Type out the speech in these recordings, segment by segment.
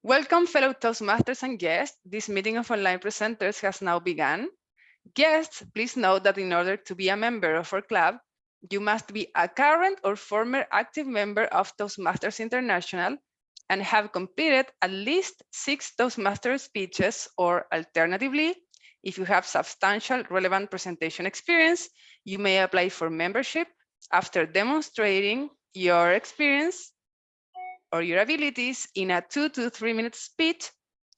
Welcome, fellow Toastmasters and guests. This meeting of online presenters has now begun. Guests, please note that in order to be a member of our club, you must be a current or former active member of Toastmasters International and have completed at least 6 Toastmasters speeches, or alternatively, if you have substantial relevant presentation experience, you may apply for membership after demonstrating your experience or your abilities in a 2 to 3 minute speech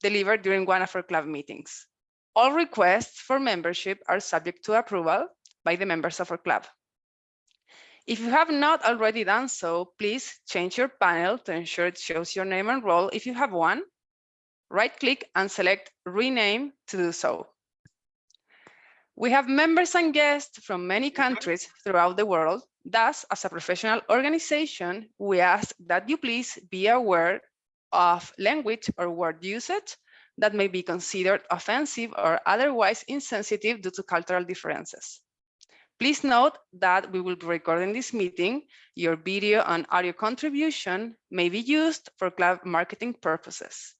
delivered during one of our club meetings. All requests for membership are subject to approval by the members of our club. If you have not already done so, please change your panel to ensure it shows your name and role if you have one. Right-click and select Rename to do so. We have members and guests from many countries throughout the world. Thus, as a professional organization, we ask that you please be aware of language or word usage that may be considered offensive or otherwise insensitive due to cultural differences. Please note that we will be recording this meeting. Your video and audio contribution may be used for club marketing purposes.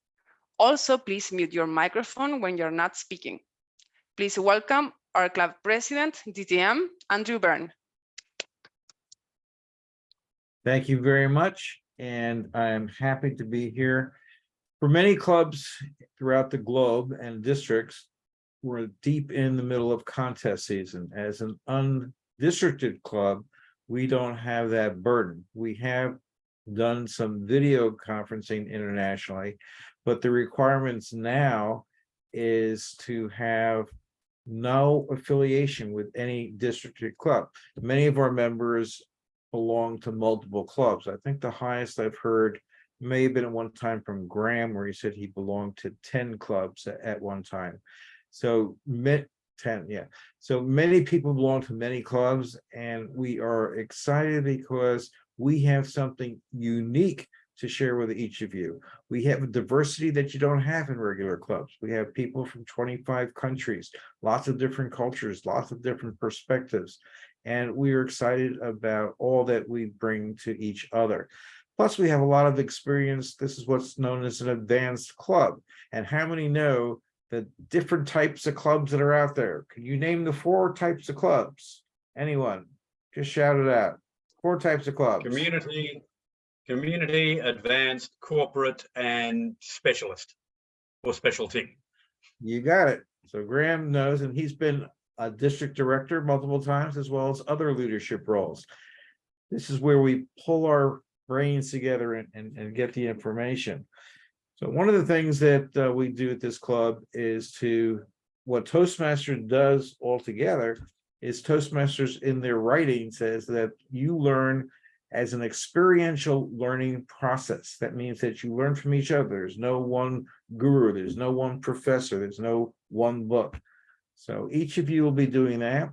Also, please mute your microphone when you're not speaking. Please welcome our club president, DTM, Andrew Bern. Thank you very much, and I'm happy to be here. For many clubs throughout the globe and districts, we're deep in the middle of contest season. As an undistricted club, we don't have that burden. We have done some video conferencing internationally, but the requirements now is to have no affiliation with any districted club. Many of our members belong to multiple clubs. I think the highest I've heard may have been at one time from Graham, where he said he belonged to 10 clubs at one time. So 10, yeah. So many people belong to many clubs, and we are excited because we have something unique to share with each of you. We have a diversity that you don't have in regular clubs. We have people from 25 countries, lots of different cultures, lots of different perspectives. And we are excited about all that we bring to each other. Plus, we have a lot of experience. This is what's known as an advanced club. And how many know the different types of clubs that are out there? Can you name the 4 types of clubs? Anyone? Just shout it out. 4 types of clubs. Community, advanced, corporate, and specialist or specialty. You got it. So Graham knows, and he's been a district director multiple times, as well as other leadership roles. This is where we pull our brains together and get the information. So one of the things that we do at this club is what Toastmasters does altogether is Toastmasters in their writing says that you learn as an experiential learning process. That means that you learn from each other. There's no one guru, there's no one professor, there's no one book. So each of you will be doing that.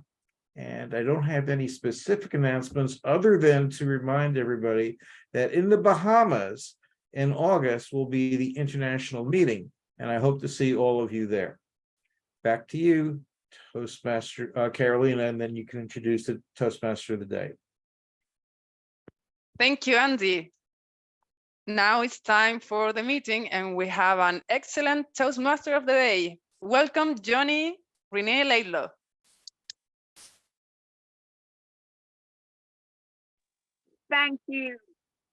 And I don't have any specific announcements other than to remind everybody that in the Bahamas in August will be the international meeting. And I hope to see all of you there. Back to you, Toastmaster Carolina, and then you can introduce the Toastmaster of the day. Thank you, Andy. Now it's time for the meeting, and we have an excellent Toastmaster of the day. Welcome, Johnny Renee Laidlaw. Thank you,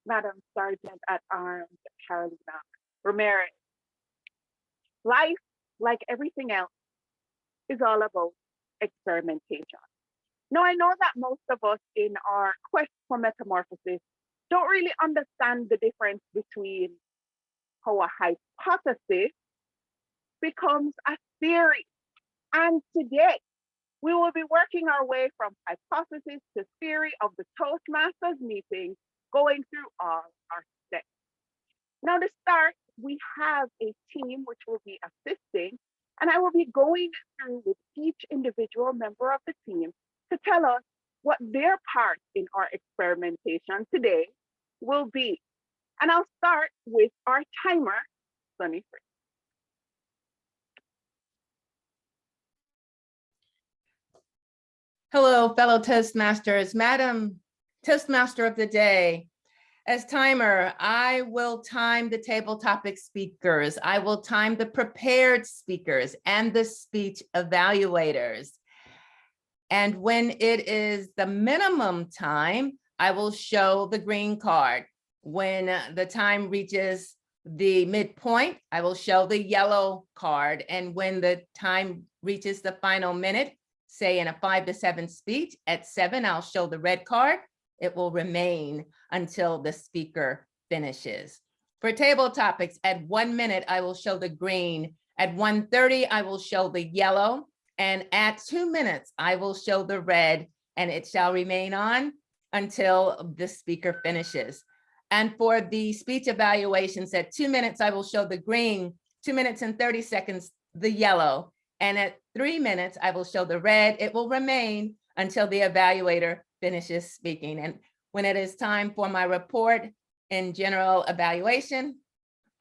Madam Sergeant at Arms Carolina Ramirez. Life, like everything else, is all about experimentation. Now, I know that most of us in our quest for metamorphosis don't really understand the difference between how a hypothesis becomes a theory. And today, we will be working our way from hypothesis to theory of the Toastmasters meeting, going through all our steps. Now, to start, we have a team which will be assisting, and I will be going through with each individual member of the team to tell us what their part in our experimentation today will be. And I'll start with our timer, Sunny Free. Hello, fellow Toastmasters. Madam Toastmaster of the Day, As timer, I will time the table topic speakers. I will time the prepared speakers and the speech evaluators. And when it is the minimum time, I will show the green card. When the time reaches the midpoint, I will show the yellow card. And when the time reaches the final minute, say in a 5 to 7 speech, at 7, I'll show the red card. It will remain until the speaker finishes. For table topics, at 1 minute, I will show the green. At 1:30, I will show the yellow. And at 2 minutes, I will show the red, and it shall remain on until the speaker finishes. And for the speech evaluations, at 2 minutes, I will show the green, 2 minutes and 30 seconds, the yellow. And at 3 minutes, I will show the red. It will remain until the evaluator finishes speaking. And when it is time for my report in general evaluation,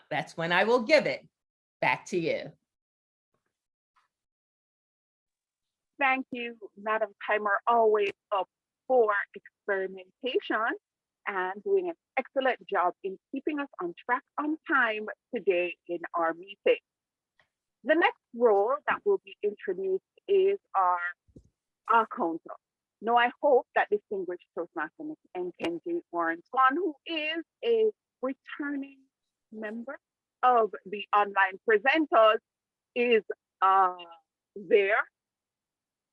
that's when I will give it back to you. Thank you, Madam Timer, always up for experimentation and doing an excellent job in keeping us on track on time today in our meeting. The next role that will be introduced is our counter. Now, I hope that distinguished Toastmaster Ms. Kenji Warren Swan, who is a returning member of the online presenters, is there.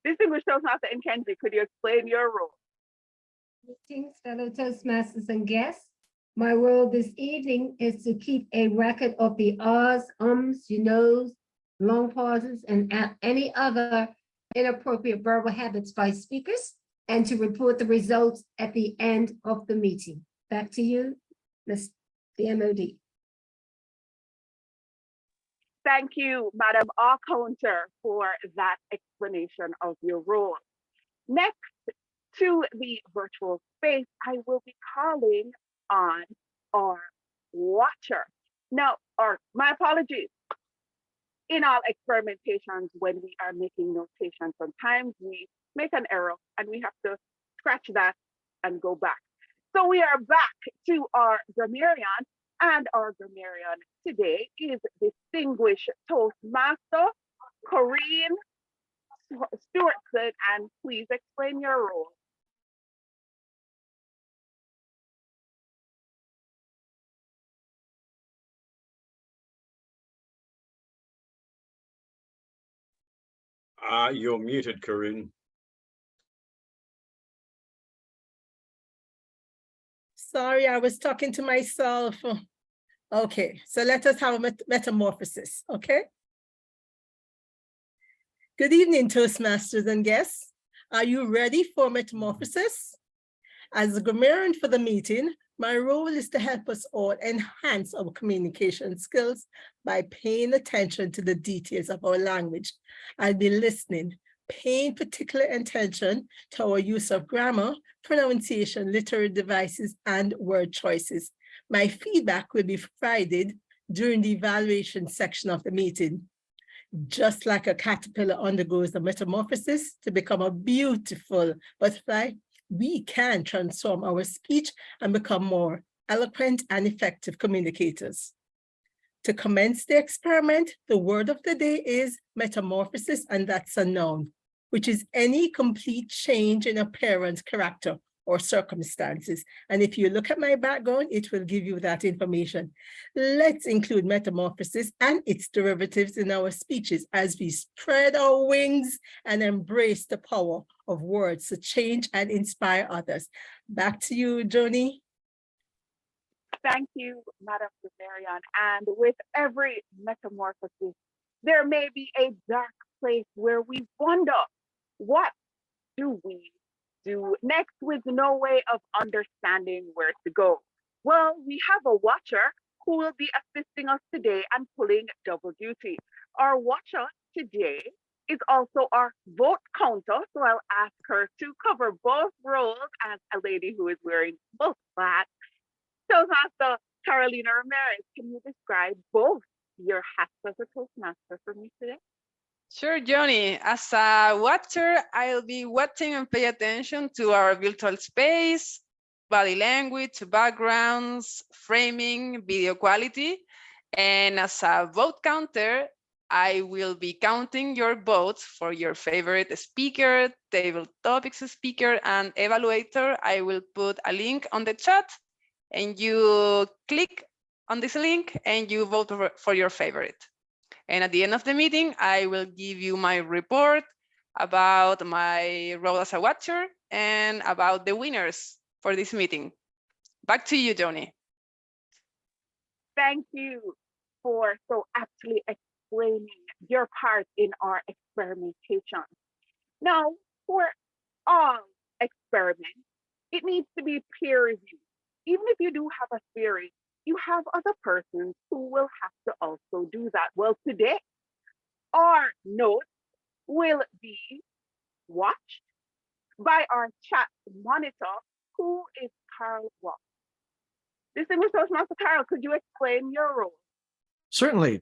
Distinguished Toastmaster Kenji, could you explain your role? Greetings, fellow Toastmasters and guests. My role this evening is to keep a record of the ahs, ums, you knows, long pauses, and any other inappropriate verbal habits by speakers, and to report the results at the end of the meeting. Back to you, Ms. the MOD. Thank you, Madam Counter, for that explanation of your role. Next to the virtual space, I will be calling on our watcher. Now, my apologies. In all experimentations, when we are making notations, sometimes we make an error and we have to scratch that and go back. So we are back to our grammarian, and our grammarian today is distinguished Toastmaster Corinne Stewartson, and please explain your role. You're muted, Corinne. Sorry, I was talking to myself. Okay, so let us have a metamorphosis, okay? Good evening, Toastmasters and guests. Are you ready for metamorphosis? As the grammarian for the meeting, my role is to help us all enhance our communication skills by paying attention to the details of our language. I'll be listening, paying particular attention to our use of grammar, pronunciation, literary devices, and word choices. My feedback will be provided during the evaluation section of the meeting. Just like a caterpillar undergoes a metamorphosis to become a beautiful butterfly, we can transform our speech and become more eloquent and effective communicators. To commence the experiment, the word of the day is metamorphosis, and that's a noun, which is any complete change in appearance, character, or circumstances. And if you look at my background, it will give you that information. Let's include metamorphosis and its derivatives in our speeches as we spread our wings and embrace the power of words to change and inspire others. Back to you, Joni. Thank you, Madam Grammarian. And with every metamorphosis, there may be a dark place where we wonder, what do we do next with no way of understanding where to go? Well, we have a watcher who will be assisting us today and pulling double duty. Our watcher today is also our vote counter, so I'll ask her to cover both roles as a lady who is wearing both hats. Toastmaster Carolina Ramirez, can you describe both your hats as a Toastmaster for me today? Sure, Johnny. As a watcher, I'll be watching and pay attention to our virtual space, body language, backgrounds, framing, video quality. And as a vote counter, I will be counting your votes for your favorite speaker, table topics speaker, and evaluator. I will put a link on the chat, and you click on this link and you vote for your favorite. And at the end of the meeting, I will give you my report about my role as a watcher and about the winners for this meeting. Back to you, Joni. Thank you for so aptly explaining your part in our experimentation. Now, for all experiments, it needs to be peer reviewed. Even if you do have a theory, you have other persons who will have to also do that. Well, today, our notes will be watched by our chat monitor, who is Carl Watt. Distinguished Toastmaster Carl, could you explain your role? Certainly.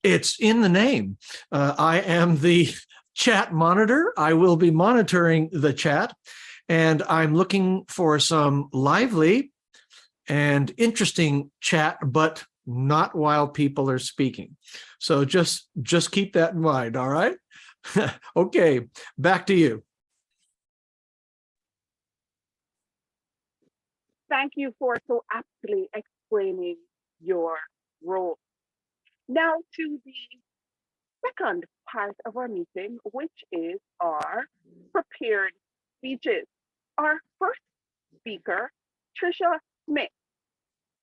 It's in the name. I am the chat monitor. I will be monitoring the chat, and I'm looking for some lively and interesting chat, but not while people are speaking. So just keep that in mind, all right? Okay, back to you. Thank you for so aptly explaining your role. Now to the second part of our meeting, which is our prepared speeches. Our first speaker, Tricia Smith,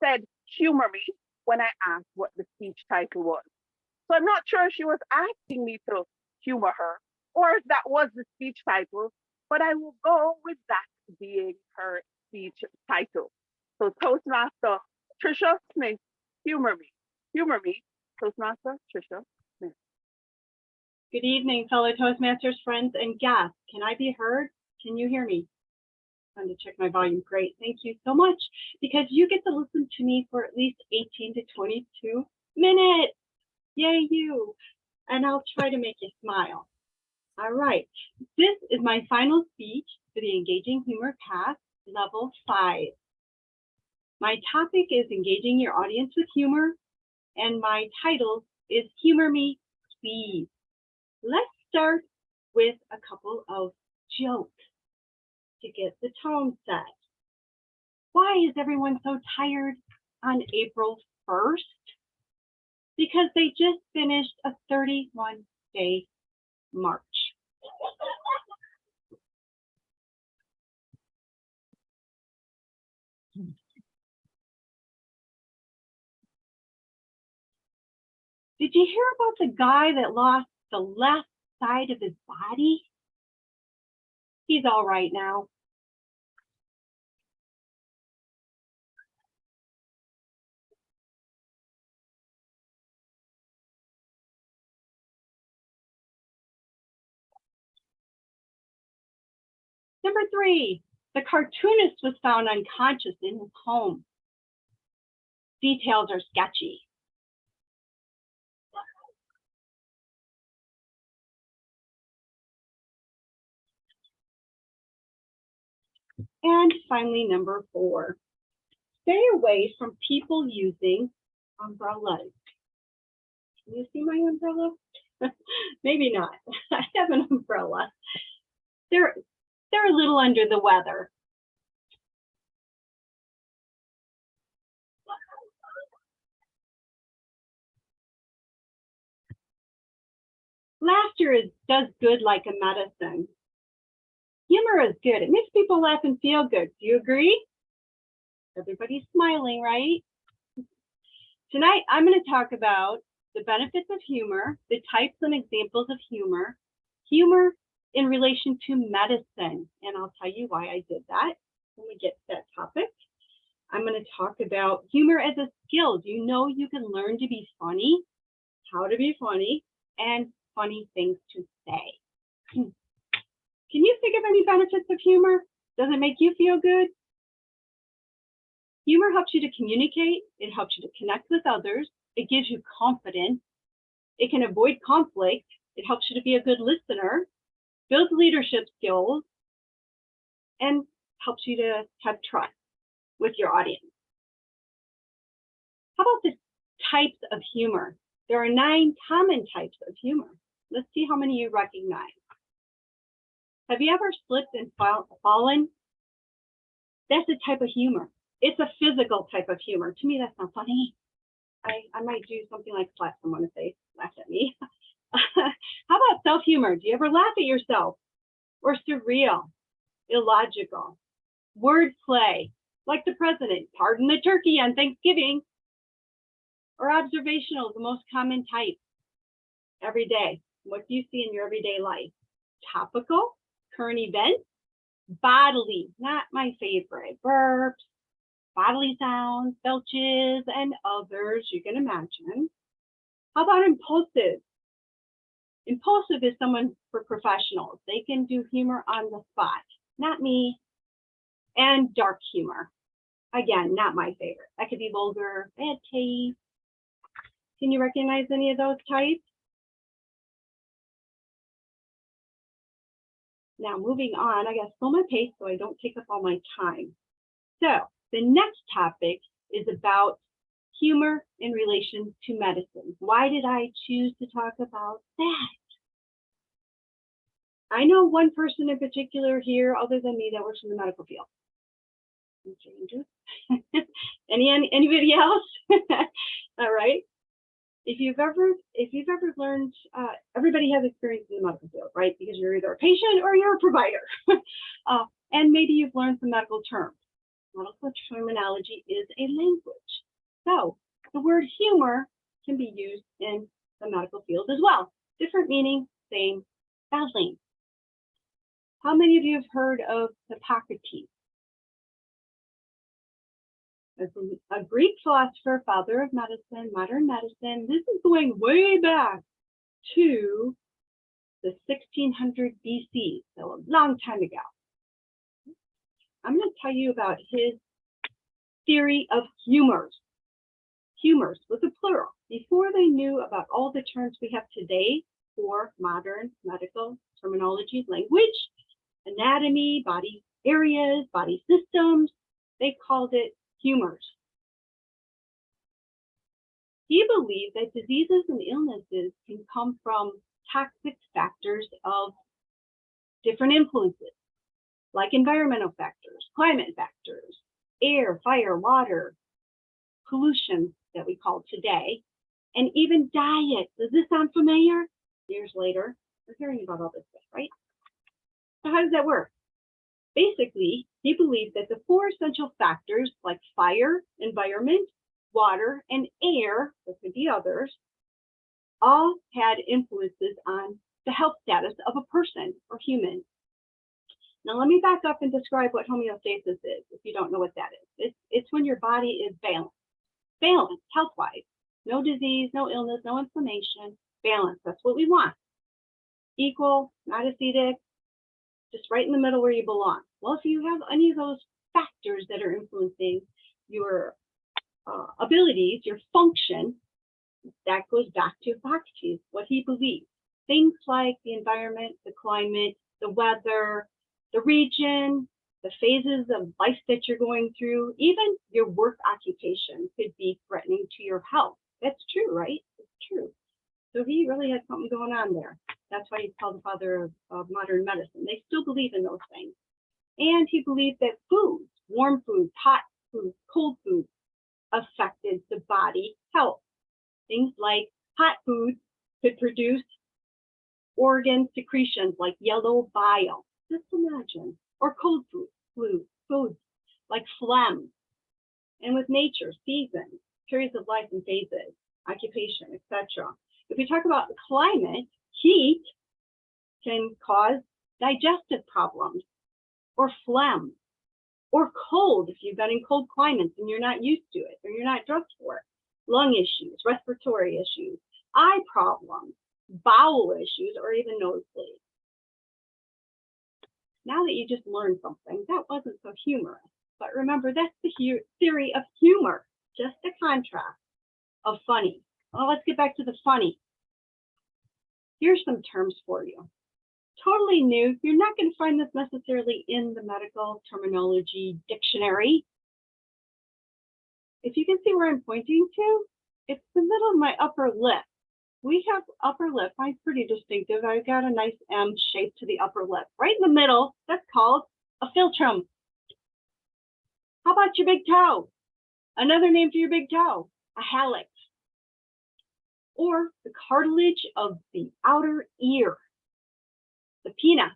said, "Humor me," when I asked what the speech title was. So I'm not sure if she was asking me to humor her or if that was the speech title, but I will go with that being her speech title. So Toastmaster Tricia Smith, humor me. Humor me, Toastmaster Tricia Smith. Good evening, fellow Toastmasters friends and guests. Can I be heard? Can you hear me? I'm going to check my volume. Great. Thank you so much, because you get to listen to me for at least 18 to 22 minutes. Yay, you. And I'll try to make you smile. All right. This is my final speech for the Engaging Humor Path, Level 5. My topic is engaging your audience with humor, and my title is Humor Me, Please. Let's start with a couple of jokes to get the tone set. Why is everyone so tired on April 1st? Because they just finished a 31-day march. Did you hear about the guy that lost the left side of his body? He's all right now. Number 3, the cartoonist was found unconscious in his home. Details are sketchy. And finally, number 4, stay away from people using umbrellas. Can you see my umbrella? Maybe not. I have an umbrella. They're a little under the weather. Laughter does good like a medicine. Humor is good. It makes people laugh and feel good. Do you agree? Everybody's smiling, right? Tonight, I'm going to talk about the benefits of humor, the types and examples of humor, humor in relation to medicine. And I'll tell you why I did that when we get to that topic. I'm going to talk about humor as a skill. Do you know you can learn to be funny, how to be funny, and funny things to say? Can you think of any benefits of humor? Does it make you feel good? Humor helps you to communicate. It helps you to connect with others. It gives you confidence. It can avoid conflict. It helps you to be a good listener, builds leadership skills, and helps you to have trust. with your audience. How about the types of humor? There are 9 common types of humor. Let's see how many you recognize. Have you ever slipped and fallen? That's a type of humor. It's a physical type of humor. To me, that's not funny. I might do something like slap someone if they laugh at me. How about self-humor? Do you ever laugh at yourself? Or surreal, illogical, wordplay, like the president, pardon the turkey on Thanksgiving, or observational, the most common type, every day. What do you see in your everyday life? Topical, current events, bodily, not my favorite, burps, bodily sounds, belches, and others you can imagine. How about impulsive? Impulsive is someone for professionals. They can do humor on the spot, not me. And dark humor. Again, not my favorite. That could be vulgar, bad taste. Can you recognize any of those types? Now, moving on, I got to slow my pace so I don't take up all my time. So the next topic is about humor in relation to medicine. Why did I choose to talk about that? I know one person in particular here, other than me, that works in the medical field. Anybody else? All right. If you've ever learned, everybody has experience in the medical field, right? Because you're either a patient or you're a provider. And maybe you've learned some medical terms. Medical terminology is a language. So the word humor can be used in the medical field as well. Different meaning, same spelling. How many of you have heard of Hippocrates? A Greek philosopher, father of medicine, modern medicine. This is going way back to the 1600 BC, so a long time ago. I'm going to tell you about his theory of humors. Humors with a plural. Before they knew about all the terms we have today for modern medical terminology, language, anatomy, body areas, body systems, they called it humors. He believed that diseases and illnesses can come from toxic factors of different influences, like environmental factors, climate factors, air, fire, water, pollution that we call today, and even diet. Does this sound familiar? Years later, we're hearing about all this stuff, right? So how does that work? Basically, he believed that the 4 essential factors like fire, environment, water, and air, there could be others, all had influences on the health status of a person or human. Now let me back up and describe what homeostasis is, if you don't know what that is. It's when your body is balanced. Balance, health-wise. No disease, no illness, no inflammation. Balance, that's what we want. Equal, not acidic, just right in the middle where you belong. Well, if you have any of those factors that are influencing your abilities, your function, that goes back to Hippocrates, what he believed. Things like the environment, the climate, the weather, the region, the phases of life that you're going through, even your work occupation could be threatening to your health. That's true, right? It's true. So he really had something going on there. That's why he's called the father of modern medicine. They still believe in those things. And he believed that foods, warm foods, hot foods, cold foods, affected the body health. Things like hot foods could produce organ secretions like yellow bile. Just imagine. Or cold foods like phlegm. And with nature, seasons, periods of life and phases, occupation, etc. If we talk about the climate, heat can cause digestive problems or phlegm, or cold if you've been in cold climates and you're not used to it or you're not dressed for it. Lung issues, respiratory issues, eye problems, bowel issues, or even nosebleeds. Now that you just learned something, that wasn't so humorous. But remember, that's the theory of humor, just a contrast of funny. Well, let's get back to the funny. Here's some terms for you. Totally new. You're not going to find this necessarily in the medical terminology dictionary. if you can see where I'm pointing to, it's the middle of my upper lip. We have upper lip. Mine's pretty distinctive. I've got a nice M shape to the upper lip. Right in the middle, that's called a philtrum. How about your big toe? Another name for your big toe, a hallux. Or the cartilage of the outer ear, the pinna.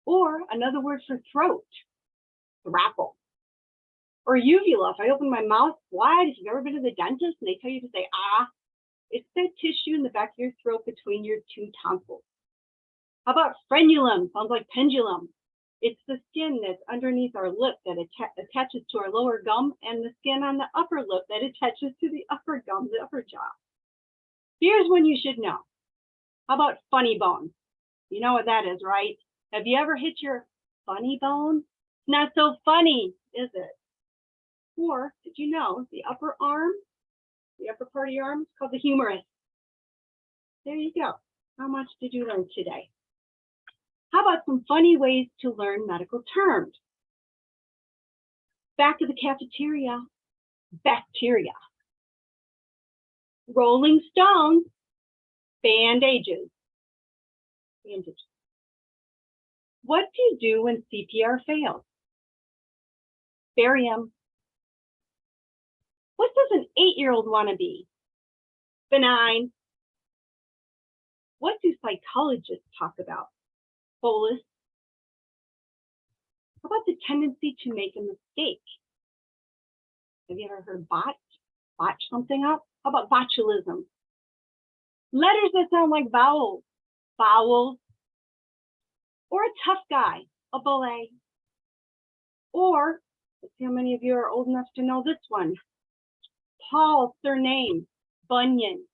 Or another word for throat, the rapple. Or uvula. If I open my mouth wide, if you've ever been to the dentist and they tell you to say ah, it's that tissue in the back of your throat between your two tonsils. How about frenulum? Sounds like pendulum. It's the skin that's underneath our lip that attaches to our lower gum, and the skin on the upper lip that attaches to the upper gum, the upper jaw. Here's one you should know. How about funny bone? You know what that is, right? Have you ever hit your funny bone? Not so funny, is it? Or did you know the upper arm, the upper part of your arm is called the humerus? There you go. How much did you learn today? How about some funny ways to learn medical terms? Back to the cafeteria, bacteria. Rolling stones, bandages. Bandages. What do you do when CPR fails? Bury 'em. What does an 8-year-old want to be? Benign. What do psychologists talk about? Bolus. How about the tendency to make a mistake? Have you ever heard of botch? Botch something up? How about botulism? Letters that sound like vowels. Vowels. Or a tough guy, a ballet. Or, let's see how many of you are old enough to know this one. Paul's surname, Bunyan.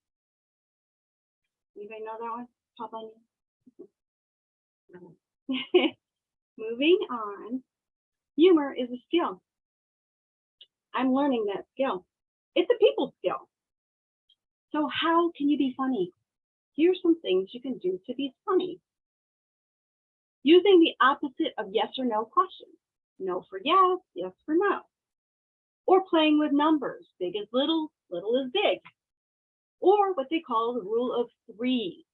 Anybody know that one? Paul Bunyan? Moving on. Humor is a skill. I'm learning that skill. It's a people skill. So how can you be funny? Here's some things you can do to be funny. Using the opposite of yes or no questions. No for yes, yes for no. Or playing with numbers, big is little, little is big. Or what they call the rule of 3.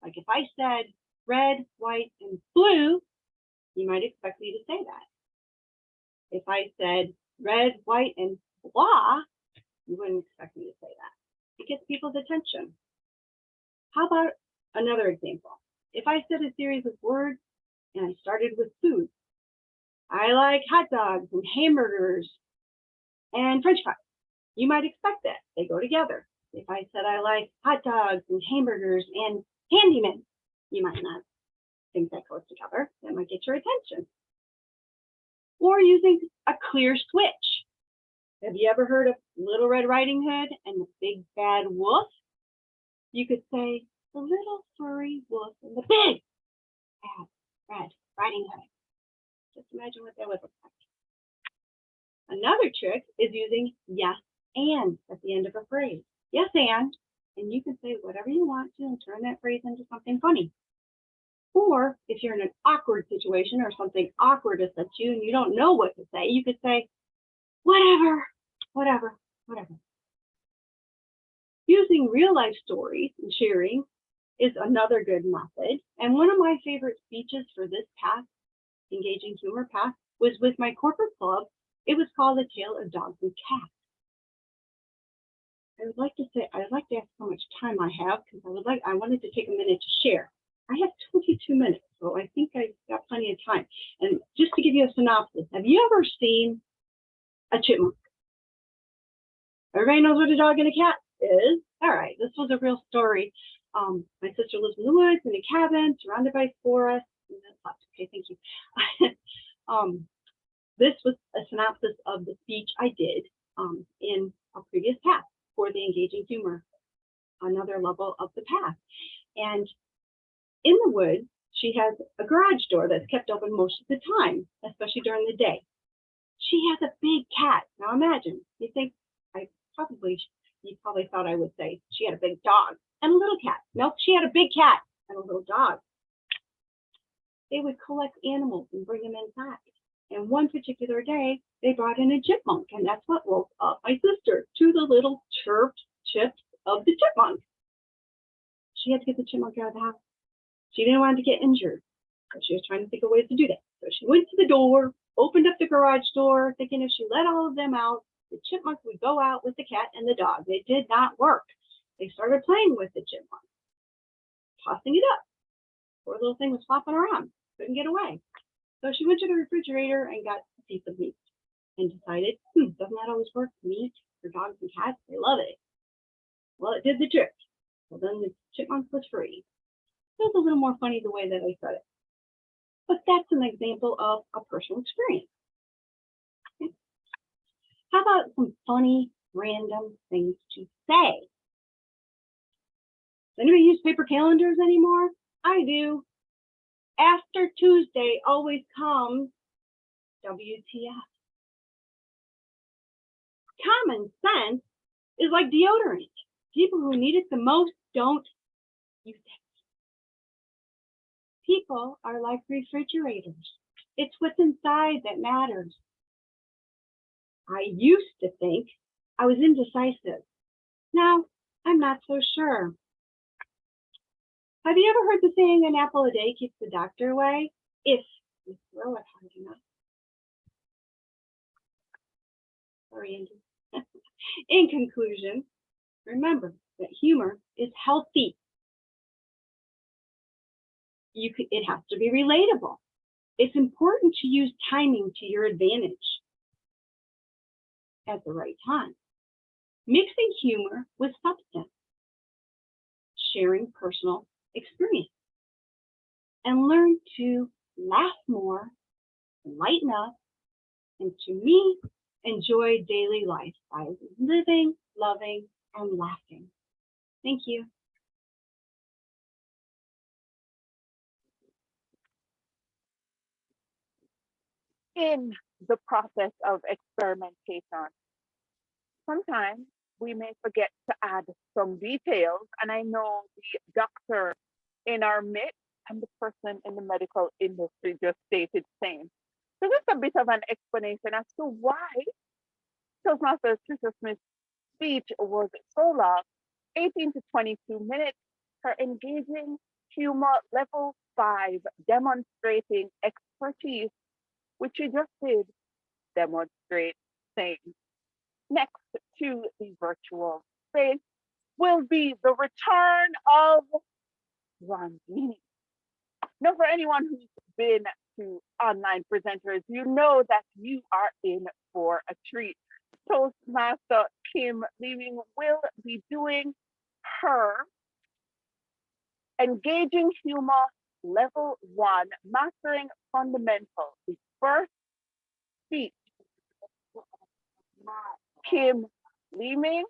Like if I said red, white, and blue, you might expect me to say that. If I said red, white, and blah, you wouldn't expect me to say that. It gets people's attention. How about another example? If I said a series of words and I started with food, I like hot dogs and hamburgers and French fries. You might expect that. They go together. If I said I like hot dogs and hamburgers and handyman, you might not think that goes together. That might get your attention. Or using a clear switch. Have you ever heard of Little Red Riding Hood and the Big Bad Wolf? You could say the little furry wolf and the big bad red riding hood. Just imagine what that would look like. Another trick is using yes and at the end of a phrase. Yes and you can say whatever you want to and turn that phrase into something funny. Or if you're in an awkward situation or something awkward has hit you and you don't know what to say, you could say whatever, whatever, whatever. Using real life stories and sharing is another good method. And one of my favorite speeches for this path, engaging humor path, was with my corporate club. It was called A Tale of Dogs and Cats. I would like to ask how much time I have because I wanted to take a minute to share. I have 22 minutes, so I think I've got plenty of time. And just to give you a synopsis, have you ever seen a chipmunk? Everybody knows what a dog and a cat is. All right, this was a real story. My sister lives in the woods in a cabin surrounded by forests. Okay, thank you. This was a synopsis of the speech I did in a previous path for the engaging humor, another level of the path. And in the woods, she has a garage door that's kept open most of the time, especially during the day. She has a big cat. Now imagine, you probably thought I would say she had a big dog and a little cat. Nope, she had a big cat and a little dog. They would collect animals and bring them inside. And And one particular day, they brought in a chipmunk, and that's what woke up my sister to the little chirp chips of the chipmunk. She had to get the chipmunk out of the house. She didn't want it to get injured, so she was trying to think of ways to do that. So she went to the door, opened up the garage door, thinking if she let all of them out, the chipmunk would go out with the cat and the dog. It did not work. They started playing with the chipmunk, tossing it up. Poor little thing was flopping around, couldn't get away. So she went to the refrigerator and got a piece of meat and decided, doesn't that always work? Meat for dogs and cats, they love it. Well, it did the trick. Well, then the chipmunk was free. It was a little more funny the way that I said it. But that's an example of a personal experience. Okay. How about some funny, random things to say? Does anybody use paper calendars anymore? I do. After Tuesday always comes WTF. Common sense is like deodorant. People who need it the most don't use it. People are like refrigerators. It's what's inside that matters. I used to think I was indecisive. Now I'm not so sure. Have you ever heard the saying, an apple a day keeps the doctor away? If you throw it hard enough. Sorry, Andy. In conclusion, remember that humor is healthy. It has to be relatable. It's important to use timing to your advantage at the right time. Mixing humor with substance. Sharing personal experience. And learn to laugh more, lighten up, and to me, enjoy daily life by living, loving, and laughing. Thank you. In the process of experimentation, sometimes we may forget to add some details. And I know the doctor in our midst and the person in the medical industry just stated same. So just a bit of an explanation as to why Toastmasters Tricia Smith's speech was so long, 18 to 22 minutes, her engaging humor level 5, demonstrating expertise, which she just did demonstrate same. Next to the virtual space will be the return of Blondini. Now, for anyone who's been to online presenters, you know that you are in for a treat. Toastmaster Kim Leaming will be doing her engaging humor level 1, mastering fundamentals. The first speech, Kim Leaming,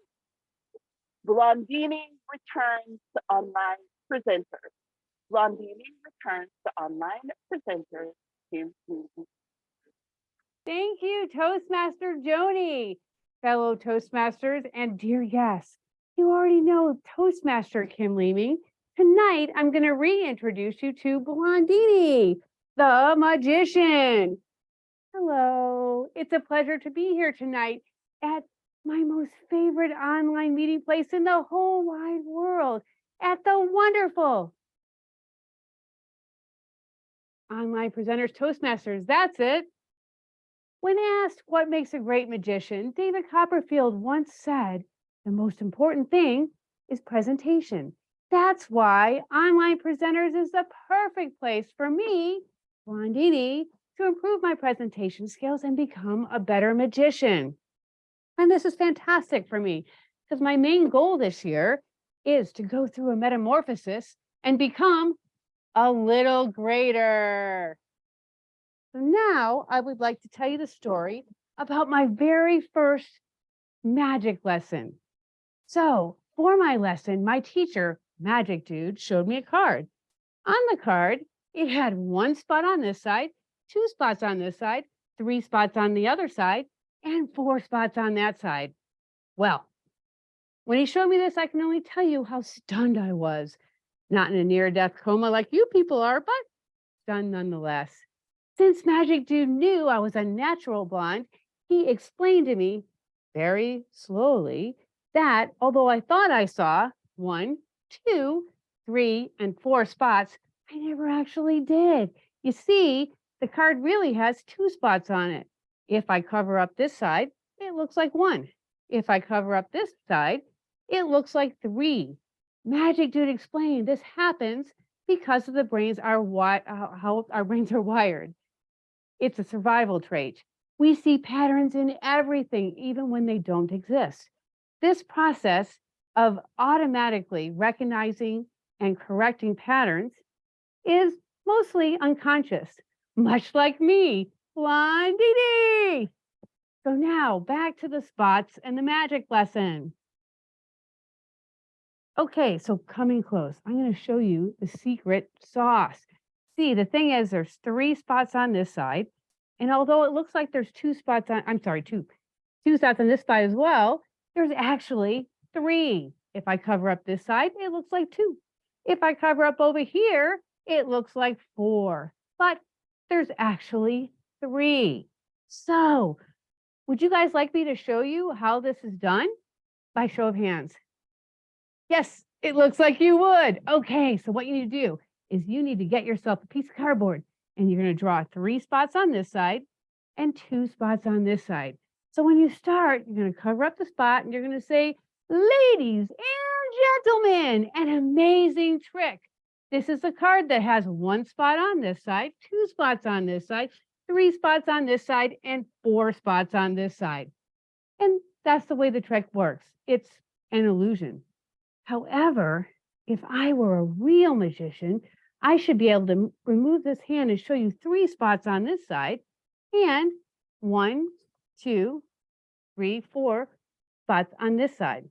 Blondini returns to online presenters. Blondini returns to online presenters. Kim Leaming. Thank you, Toastmaster Joni, fellow Toastmasters, and dear guests. You already know Toastmaster Kim Leaming. Tonight, I'm going to reintroduce you to Blondini, the magician. Hello, it's a pleasure to be here tonight at my most favorite online meeting place in the whole wide world, at the wonderful Online Presenters Toastmasters. That's it. When asked what makes a great magician, David Copperfield once said, the most important thing is presentation. That's why Online Presenters is the perfect place for me, Blondini, to improve my presentation skills and become a better magician. And this is fantastic for me because my main goal this year is to go through a metamorphosis and become a little greater. So now I would like to tell you the story about my very first magic lesson. So for my lesson, my teacher, Magic Dude, showed me a card. On the card, it had 1 spot on this side, 2 spots on this side, 3 spots on the other side, and 4 spots on that side. Well, when he showed me this, I can only tell you how stunned I was. Not in a near-death coma like you people are, but stunned nonetheless. Since Magic Dude knew I was a natural blonde, he explained to me very slowly that although I thought I saw 1, 2, 3, and 4 spots, I never actually did. You see, the card really has 2 spots on it. If I cover up this side, it looks like 1. If I cover up this side, it looks like 3. Magic Dude explained this happens because of the brains are how our brains are wired. It's a survival trait. We see patterns in everything, even when they don't exist. This process of automatically recognizing and correcting patterns is mostly unconscious, much like me, Blondini. So now back to the spots and the magic lesson. Okay, so coming close, I'm going to show you the secret sauce. See, the thing is there's 3 spots on this side. And although it looks like there's 2 spots on, I'm sorry, two spots on this side as well, there's actually 3. If I cover up this side, it looks like 2. If I cover up over here, it looks like 4. But there's actually 3. So would you guys like me to show you how this is done? By show of hands. Yes, it looks like you would. Okay, so what you need to do is you need to get yourself a piece of cardboard and you're going to draw 3 spots on this side and 2 spots on this side. So when you start, you're going to cover up the spot and you're going to say, ladies and gentlemen, an amazing trick. This is a card that has 1 spot on this side, 2 spots on this side, 3 spots on this side, and 4 spots on this side. And that's the way the trick works. It's an illusion. However, if I were a real magician, I should be able to remove this hand and show you 3 spots on this side and 1, 2, 3, 4 spots on this side.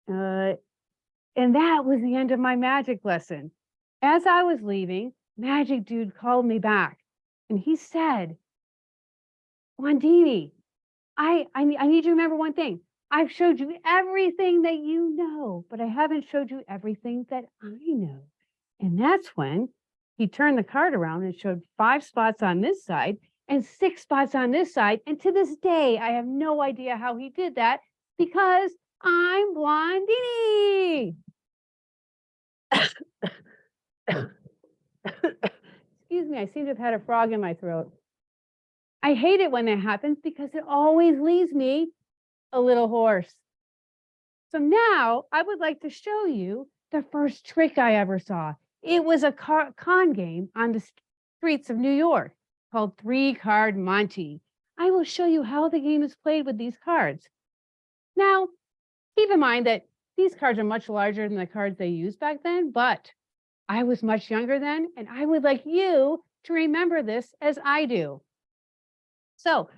And that was the end of my magic lesson. As I was leaving, Magic Dude called me back and he said, Blondini, I need you to remember one thing. I've showed you everything that you know, but I haven't showed you everything that I know. And that's when he turned the card around and showed 5 spots on this side and 6 spots on this side. And to this day, I have no idea how he did that because I'm Blondini. Excuse me, I seem to have had a frog in my throat. I hate it when that happens because it always leaves me a little hoarse. So now I would like to show you the first trick I ever saw. It was a con game on the streets of New York called 3-Card Monte. I will show you how the game is played with these cards. Now, keep in mind that these cards are much larger than the cards they used back then, but I was much younger then, and I would like you to remember this as I do. So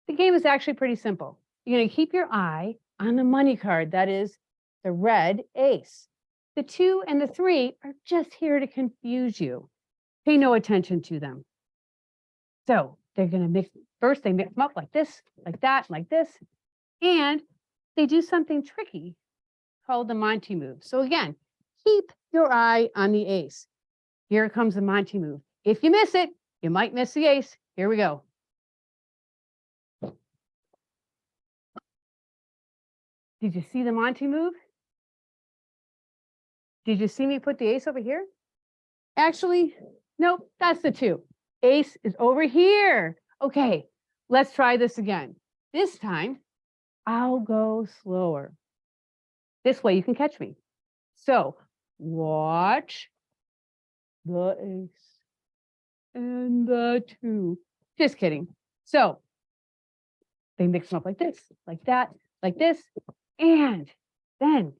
the game is actually pretty simple. You're going to keep your eye on the money card, that is the red ace. The 2 and the 3 are just here to confuse you. Pay no attention to them. So they're going to mix, first they mix them up like this, like that, like this, and they do something tricky called the Monte move. So again, keep your eye on the ace. Here comes the Monte move. If you miss it, you might miss the ace. Here we go. Did you see the Monte move? Did you see me put the ace over here? Actually, nope, that's the 2. Ace is over here. Okay, let's try this again. This time, I'll go slower. This way you can catch me. So watch the ace and the 2. Just kidding. So they mix them up like this, like that, like this. And then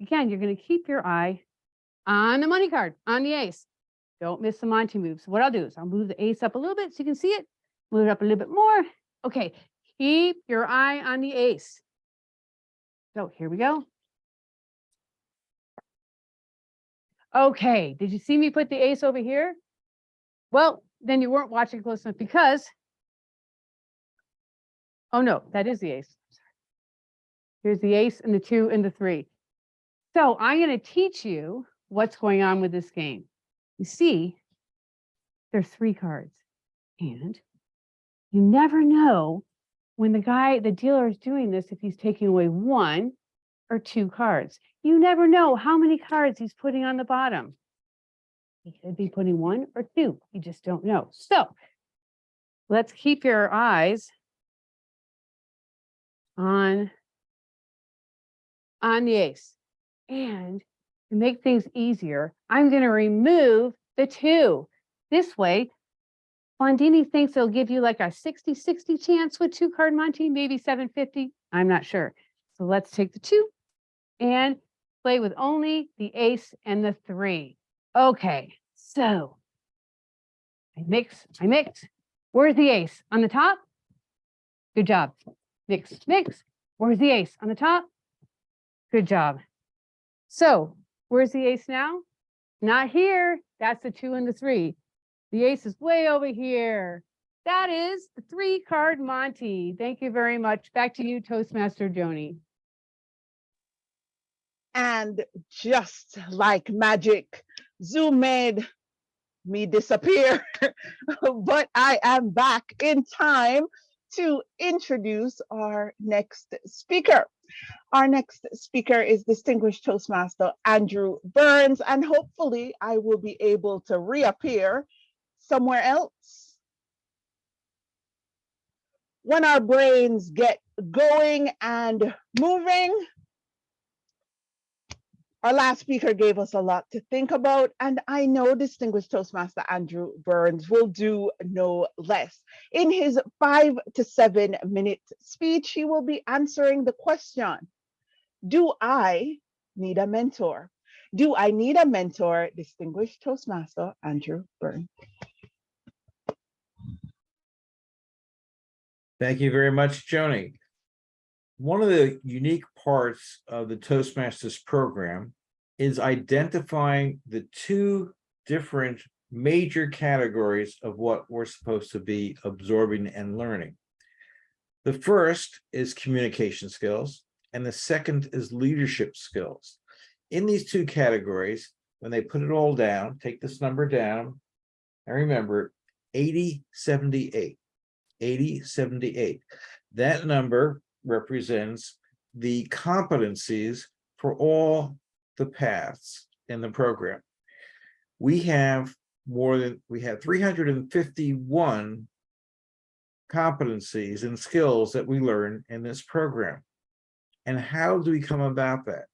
again, you're going to keep your eye on the money card, on the ace. Don't miss the Monte move. So what I'll do is I'll move the ace up a little bit so you can see it. Move it up a little bit more. Okay, keep your eye on the ace. So here we go. Okay, did you see me put the ace over here? Well, then you weren't watching close enough because, oh no, that is the ace. Here's the ace and the 2 and the 3. So I'm going to teach you what's going on with this game. You see, there's 3 cards, and you never know when the dealer is doing this, if he's taking away 1 or 2 cards. You never know how many cards he's putting on the bottom. He could be putting 1 or 2. You just don't know. So let's keep your eyes on the ace. And to make things easier, I'm going to remove the 2. This way, Blondini thinks it'll give you like a 60-60 chance with 2-card Monte, maybe 750. I'm not sure. So let's take the 2 and play with only the ace and the 3. Okay, so I mix. Where's the ace? On the top? Good job. Mix. Where's the ace? On the top? Good job. So where's the ace now? Not here. That's the 2 and the 3. The ace is way over here. That is the 3-card Monte. Thank you very much. Back to you, Toastmaster Joni. And just like magic, Zoom made me disappear, but I am back in time to introduce our next speaker. Our next speaker is distinguished Toastmaster Andrew Burns, and hopefully I will be able to reappear somewhere else. When our brains get going and moving, our last speaker gave us a lot to think about, and I know distinguished Toastmaster Andrew Burns will do no less. In his 5 to 7 minute speech, he will be answering the question, do I need a mentor? Do I need a mentor? Distinguished Toastmaster Andrew Burns. Thank you very much, Joni. One of the unique parts of the Toastmasters program is identifying the 2 different major categories of what we're supposed to be absorbing and learning. The first is communication skills, and the second is leadership skills. In these 2 categories, when they put it all down, take this number down, and remember 80-78. 80-78. That number represents the competencies for all the paths in the program. We have 351 competencies and skills that we learn in this program. And how do we come about that?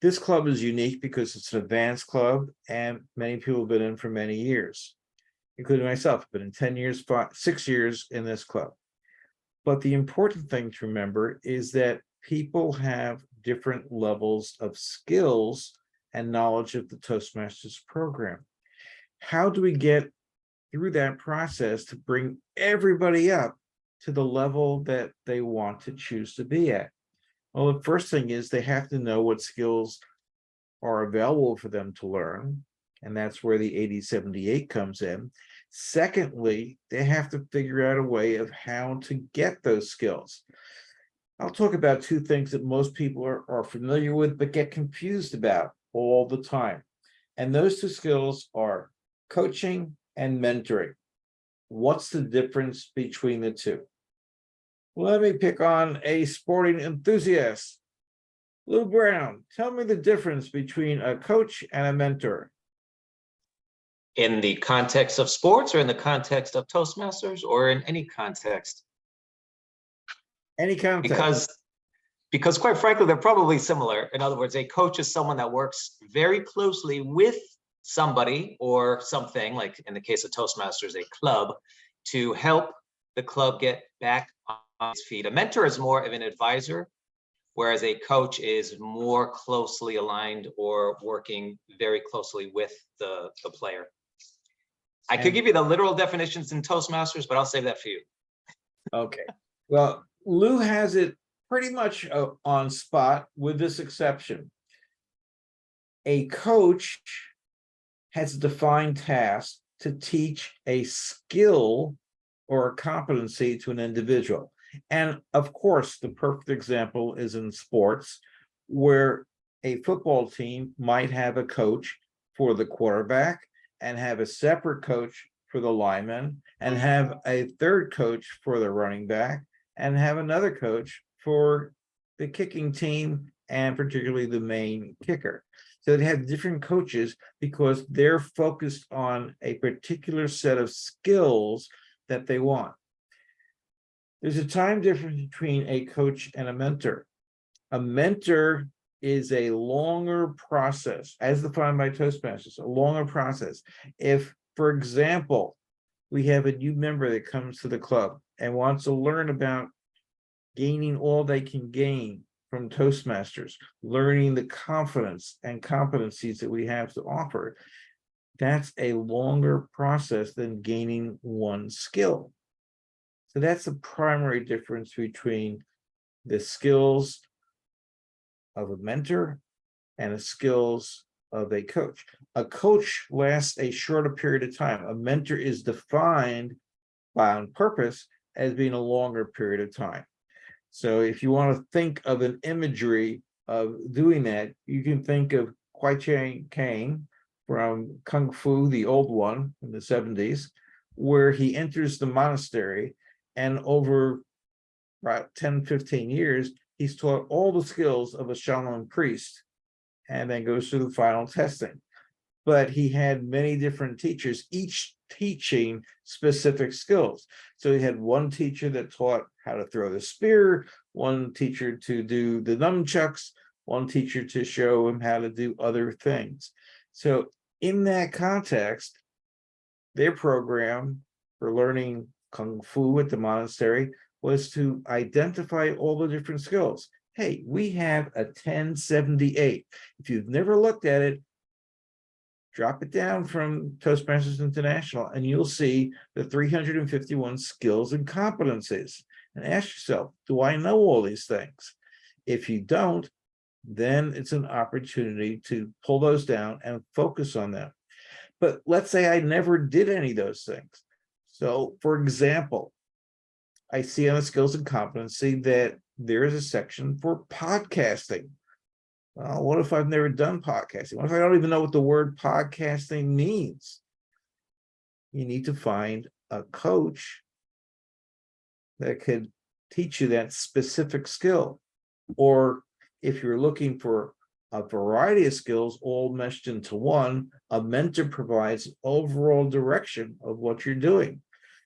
This club is unique because it's an advanced club, and many people have been in for many years, including myself. I've been in 10 years, 6 years in this club. But the important thing to remember is that people have different levels of skills and knowledge of the Toastmasters program. How do we get through that process to bring everybody up to the level that they want to choose to be at? Well, the first thing is they have to know what skills are available for them to learn, and that's where the 80-78 comes in. Secondly, they have to figure out a way of how to get those skills. I'll talk about 2 things that most people are familiar with but get confused about all the time. And those 2 skills are coaching and mentoring. What's the difference between the 2? Let me pick on a sporting enthusiast. Lou Brown, tell me the difference between a coach and a mentor. In the context of sports, or in the context of Toastmasters, or in any context? Any context. Because quite frankly, they're probably similar. In other words, a coach is someone that works very closely with somebody or something, like in the case of Toastmasters, a club, to help the club get back on its feet. A mentor is more of an advisor, whereas a coach is more closely aligned or working very closely with the player. I could give you the literal definitions in Toastmasters, but I'll save that for you. Okay. Well, Lou has it pretty much on spot, with this exception. A coach has a defined task to teach a skill or a competency to an individual. And of course, the perfect example is in sports, where a football team might have a coach for the quarterback and have a separate coach for the lineman and have a third coach for the running back and have another coach for the kicking team and particularly the main kicker. So they have different coaches because they're focused on a particular set of skills that they want. There's a time difference between a coach and a mentor. A mentor is a longer process, as defined by Toastmasters, a longer process. If, for example, we have a new member that comes to the club and wants to learn about gaining all they can gain from Toastmasters, learning the confidence and competencies that we have to offer, that's a longer process than gaining one skill. So that's the primary difference between the skills of a mentor and the skills of a coach. A coach lasts a shorter period of time. A mentor is defined by on purpose as being a longer period of time. So if you want to think of an imagery of doing that, you can think of Kwai Chang Caine from Kung Fu, the old one in the 70s, where he enters the monastery and over about 10, 15 years, he's taught all the skills of a Shaolin priest and then goes through the final testing. But he had many different teachers, each teaching specific skills. So he had one teacher that taught how to throw the spear, one teacher to do the nunchucks, one teacher to show him how to do other things. So in that context, their program for learning Kung Fu at the monastery was to identify all the different skills. Hey, we have a 1078. If you've never looked at it, drop it down from Toastmasters International and you'll see the 351 skills and competencies. And ask yourself, do I know all these things? If you don't, then it's an opportunity to pull those down and focus on them. But let's say I never did any of those things. So for example, I see on the skills and competency that there is a section for podcasting. Well, what if I've never done podcasting? What if I don't even know what the word podcasting means? You need to find a coach that could teach you that specific skill. Or if you're looking for a variety of skills all meshed into one, a mentor provides overall direction of what you're doing.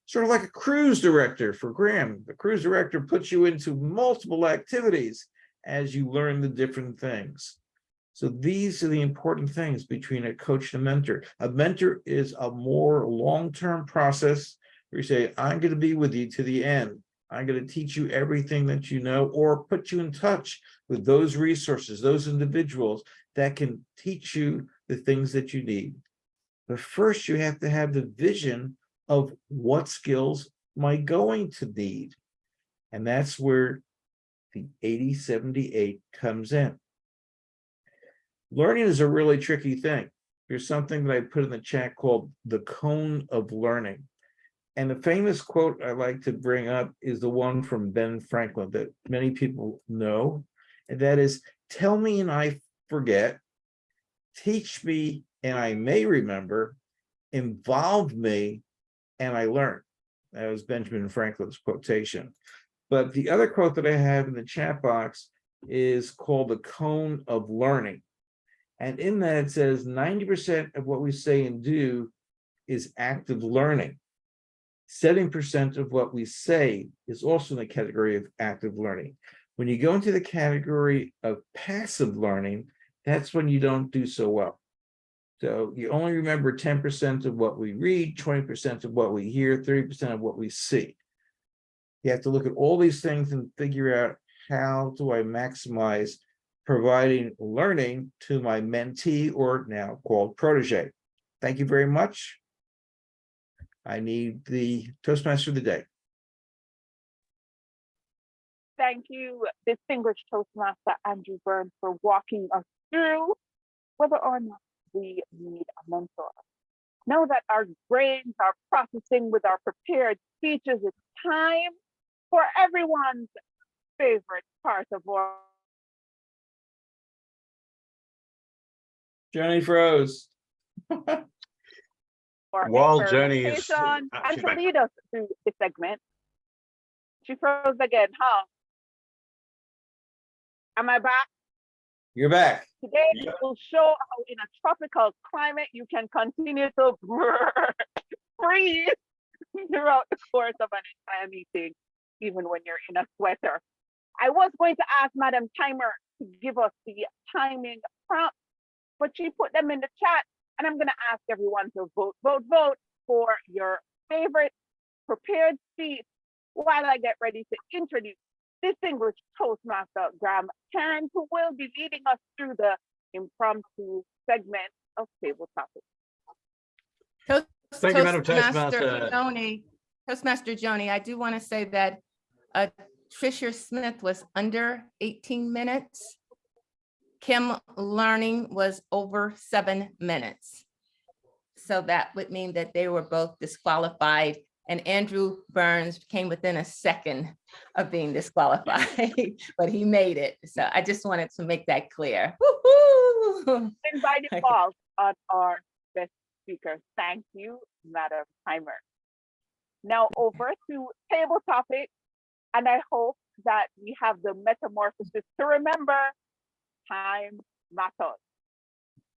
Sort of like a cruise director for Graham. The cruise director puts you into multiple activities as you learn the different things. So these are the important things between a coach and a mentor. A mentor is a more long-term process where you say, I'm going to be with you to the end. I'm going to teach you everything that you know, or put you in touch with those resources, those individuals that can teach you the things that you need. But first, you have to have the vision of what skills am I going to need? And that's where the 8078 comes in. Learning is a really tricky thing. There's something that I put in the chat called the cone of learning. And the famous quote I like to bring up is the one from Ben Franklin that many people know. And that is, tell me and I forget, teach me and I may remember, involve me and I learn. That was Benjamin Franklin's quotation. But the other quote that I have in the chat box is called the cone of learning. And in that it says 90% of what we say and do is active learning. 70% of what we say is also in the category of active learning. When you go into the category of passive learning, that's when you don't do so well. So you only remember 10% of what we read, 20% of what we hear, 30% of what we see. You have to look at all these things and figure out, how do I maximize providing learning to my mentee, or now called protege? Thank you very much. I need the Toastmaster of the day. Thank you, distinguished Toastmaster Andrew Bern, for walking us through whether or not we need a mentor. Know that our brains are processing with our prepared speeches. It's time for everyone's favorite part of our Johnny froze. For While her Journey is presentation and she's to back. lead us through this segment. She froze again, huh? Am I back? You're back. Today Yep. will show how in a tropical climate you can continue to breathe throughout the course of an entire meeting, even when you're in a sweater. I was going to ask Madam Timer to give us the timing prompts, but she put them in the chat, and I'm going to ask everyone to vote for your favorite prepared speech while I get ready to introduce distinguished Toastmaster Graham Cairns, who will be leading us through the impromptu segment of Table Topics. Thank you, Madam Toastmaster Toastmaster. Toastmaster Joni, I do want to say that Tricia Smith was under 18 minutes. Kim Learning was over 7 minutes. So that would mean that they were both disqualified, and Andrew Burns came within a second of being disqualified, but he made it. So I just wanted to make that clear. Woo-hoo! And by default on our best speaker. Thank you, Madam Timer. Now over to Table Topics, and I hope that we have the metamorphosis to remember time matters.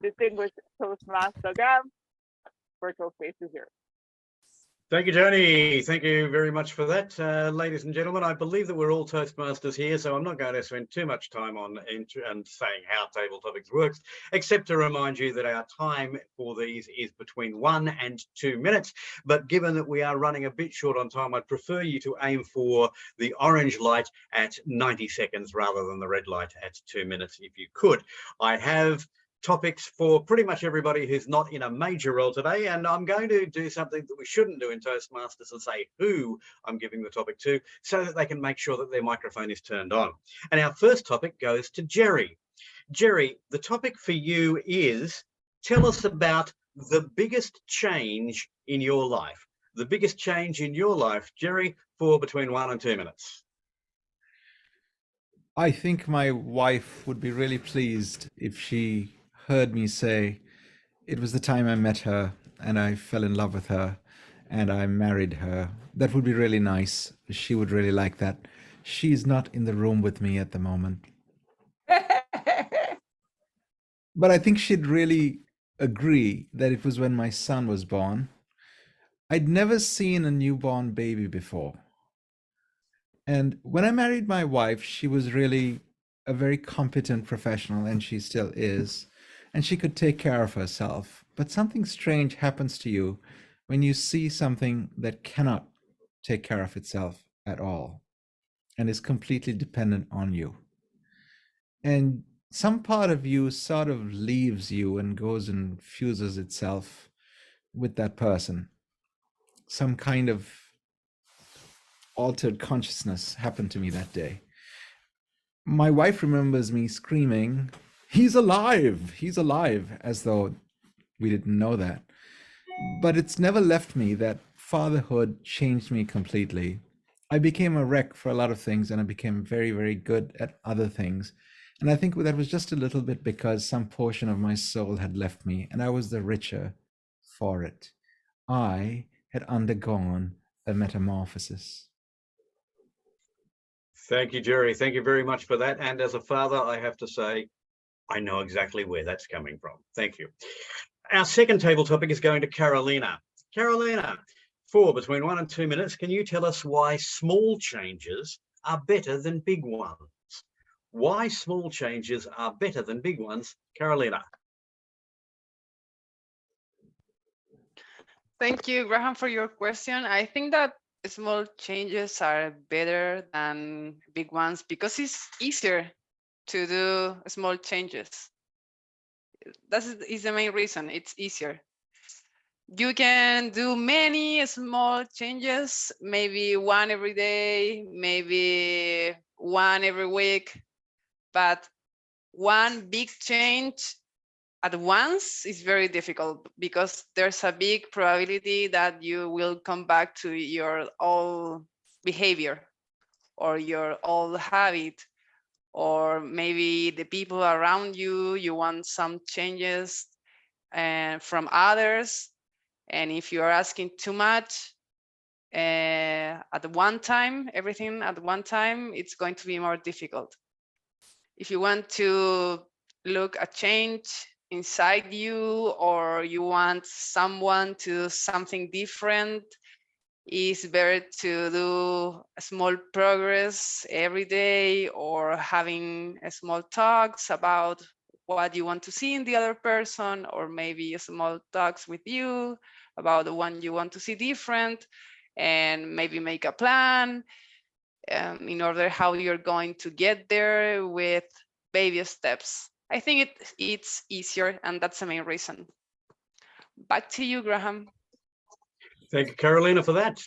Distinguished Toastmaster Graham, virtual space is yours. Thank you, Johnny. Thank you very much for that. Ladies and gentlemen, I believe that we're all Toastmasters here, so I'm not going to spend too much time on and saying how Table Topics works, except to remind you that our time for these is between 1 and 2 minutes. But given that we are running a bit short on time, I'd prefer you to aim for the orange light at 90 seconds rather than the red light at 2 minutes, if you could. I have topics for pretty much everybody who's not in a major role today, and I'm going to do something that we shouldn't do in Toastmasters and say who I'm giving the topic to, so that they can make sure that their microphone is turned on. And our first topic goes to Jerry. Jerry, the topic for you is, tell us about the biggest change in your life. The biggest change in your life, Jerry, for between 1 and 2 minutes. I think my wife would be really pleased if she heard me say it was the time I met her and I fell in love with her and I married her. That would be really nice. She would really like that. She's not in the room with me at the moment. But I think she'd really agree that it was when my son was born. I'd never seen a newborn baby before. And when I married my wife, she was really a very competent professional, and she still is. And she could take care of herself. But something strange happens to you when you see something that cannot take care of itself at all and is completely dependent on you. And some part of you sort of leaves you and goes and fuses itself with that person. Some kind of altered consciousness happened to me that day. My wife remembers me screaming, "He's alive, he's alive," as though we didn't know that. But it's never left me that fatherhood changed me completely. I became a wreck for a lot of things, and I became very, very good at other things. And I think that was just a little bit because some portion of my soul had left me, and I was the richer for it. I had undergone a metamorphosis. Thank you, Jerry. Thank you very much for that. And as a father, I have to say, I know exactly where that's coming from. Thank you. Our second table topic is going to Carolina. Carolina, for between 1 and 2 minutes, can you tell us why small changes are better than big ones? Why small changes are better than big ones, Carolina? Thank you, Graham, for your question. I think that small changes are better than big ones because it's easier to do small changes. That is the main reason. It's easier. You can do many small changes, maybe one every day, maybe one every week, but one big change at once is very difficult because there's a big probability that you will come back to your old behavior or your old habit or maybe the people around you, you want some changes from others. And if you are asking too much at one time, everything at one time, it's going to be more difficult. If you want to look a change inside you, or you want someone to do something different, it's better to do a small progress every day, or having a small talks about what you want to see in the other person, or maybe a small talks with you about the one you want to see different, and maybe make a plan in order how you're going to get there with baby steps. I think it's easier, and that's the main reason. Back to you, Graham. Thank you, Carolina, for that.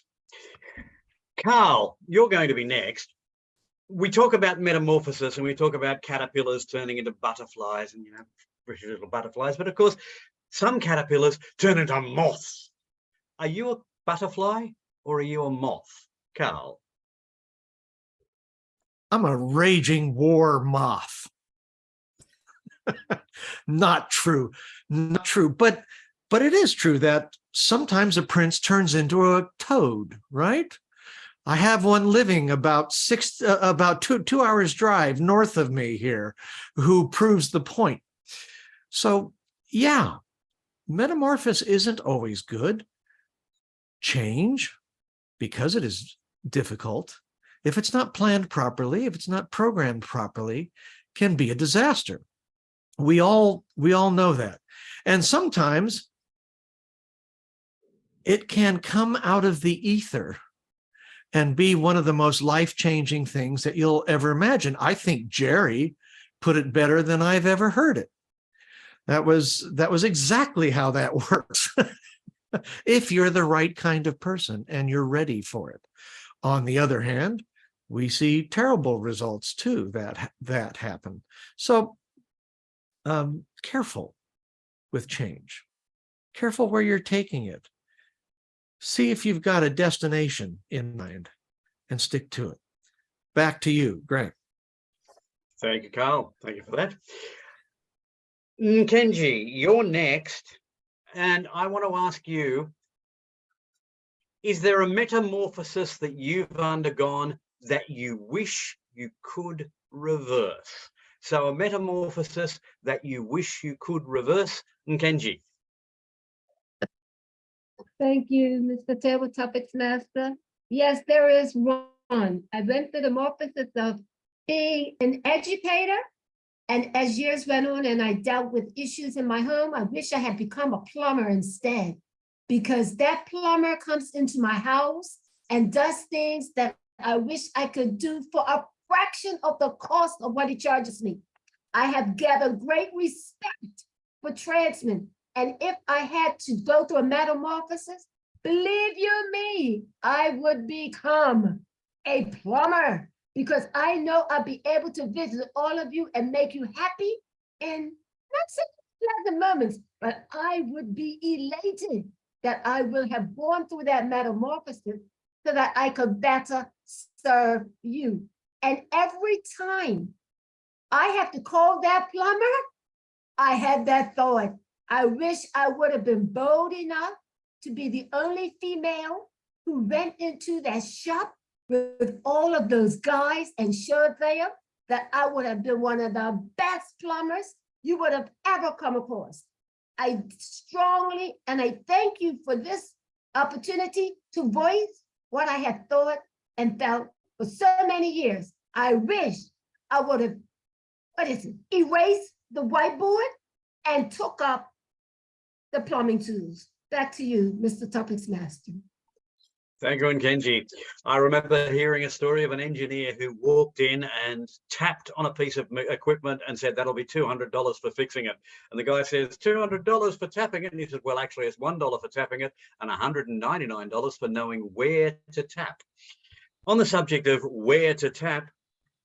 Carl, you're going to be next. We talk about metamorphosis, and we talk about caterpillars turning into butterflies, and, you know, pretty little butterflies. But of course, some caterpillars turn into moths. Are you a butterfly or are you a moth, Carl? I'm a raging war moth. Not true, not true. But it is true that sometimes a prince turns into a toad, right? I have one living about 2 hours drive north of me here, who proves the point. So yeah, metamorphosis isn't always good. Change, because it is difficult, if it's not planned properly, if it's not programmed properly, can be a disaster. We all know that. And sometimes it can come out of the ether and be one of the most life-changing things that you'll ever imagine. I think Jerry put it better than I've ever heard it. That was exactly how that works. If you're the right kind of person and you're ready for it. On the other hand, we see terrible results too that happen. So careful with change. Careful where you're taking it. See if you've got a destination in mind and stick to it. Back to you, Greg. Thank you, Carl. Thank you for that. Kenji, you're next. And I want to ask you, is there a metamorphosis that you've undergone that you wish you could reverse? So a metamorphosis that you wish you could reverse, Kenji. Thank you, Mr. Table Topics Master. Yes, there is one. I went through the metamorphosis of being an educator, and as years went on and I dealt with issues in my home, I wish I had become a plumber instead, because that plumber comes into my house and does things that I wish I could do for a fraction of the cost of what he charges me. I have gathered great respect for tradesmen. And if I had to go through a metamorphosis, believe you me, I would become a plumber, because I know I'll be able to visit all of you and make you happy in not such pleasant moments, but I would be elated that I will have gone through that metamorphosis so that I could better serve you. And every time I have to call that plumber, I had that thought. I wish I would have been bold enough to be the only female who went into that shop with all of those guys and showed them that I would have been one of the best plumbers you would have ever come across. I strongly, and I thank you for this opportunity to voice what I have thought and felt for so many years. I wish I would have, erased the whiteboard and took up the plumbing tools. Back to you, Mr. Topics Master. Thank you, Kenji. I remember hearing a story of an engineer who walked in and tapped on a piece of equipment and said, that'll be $200 for fixing it. And the guy says, $200 for tapping it? And he said, well, actually, it's $1 for tapping it and $199 for knowing where to tap. On the subject of where to tap,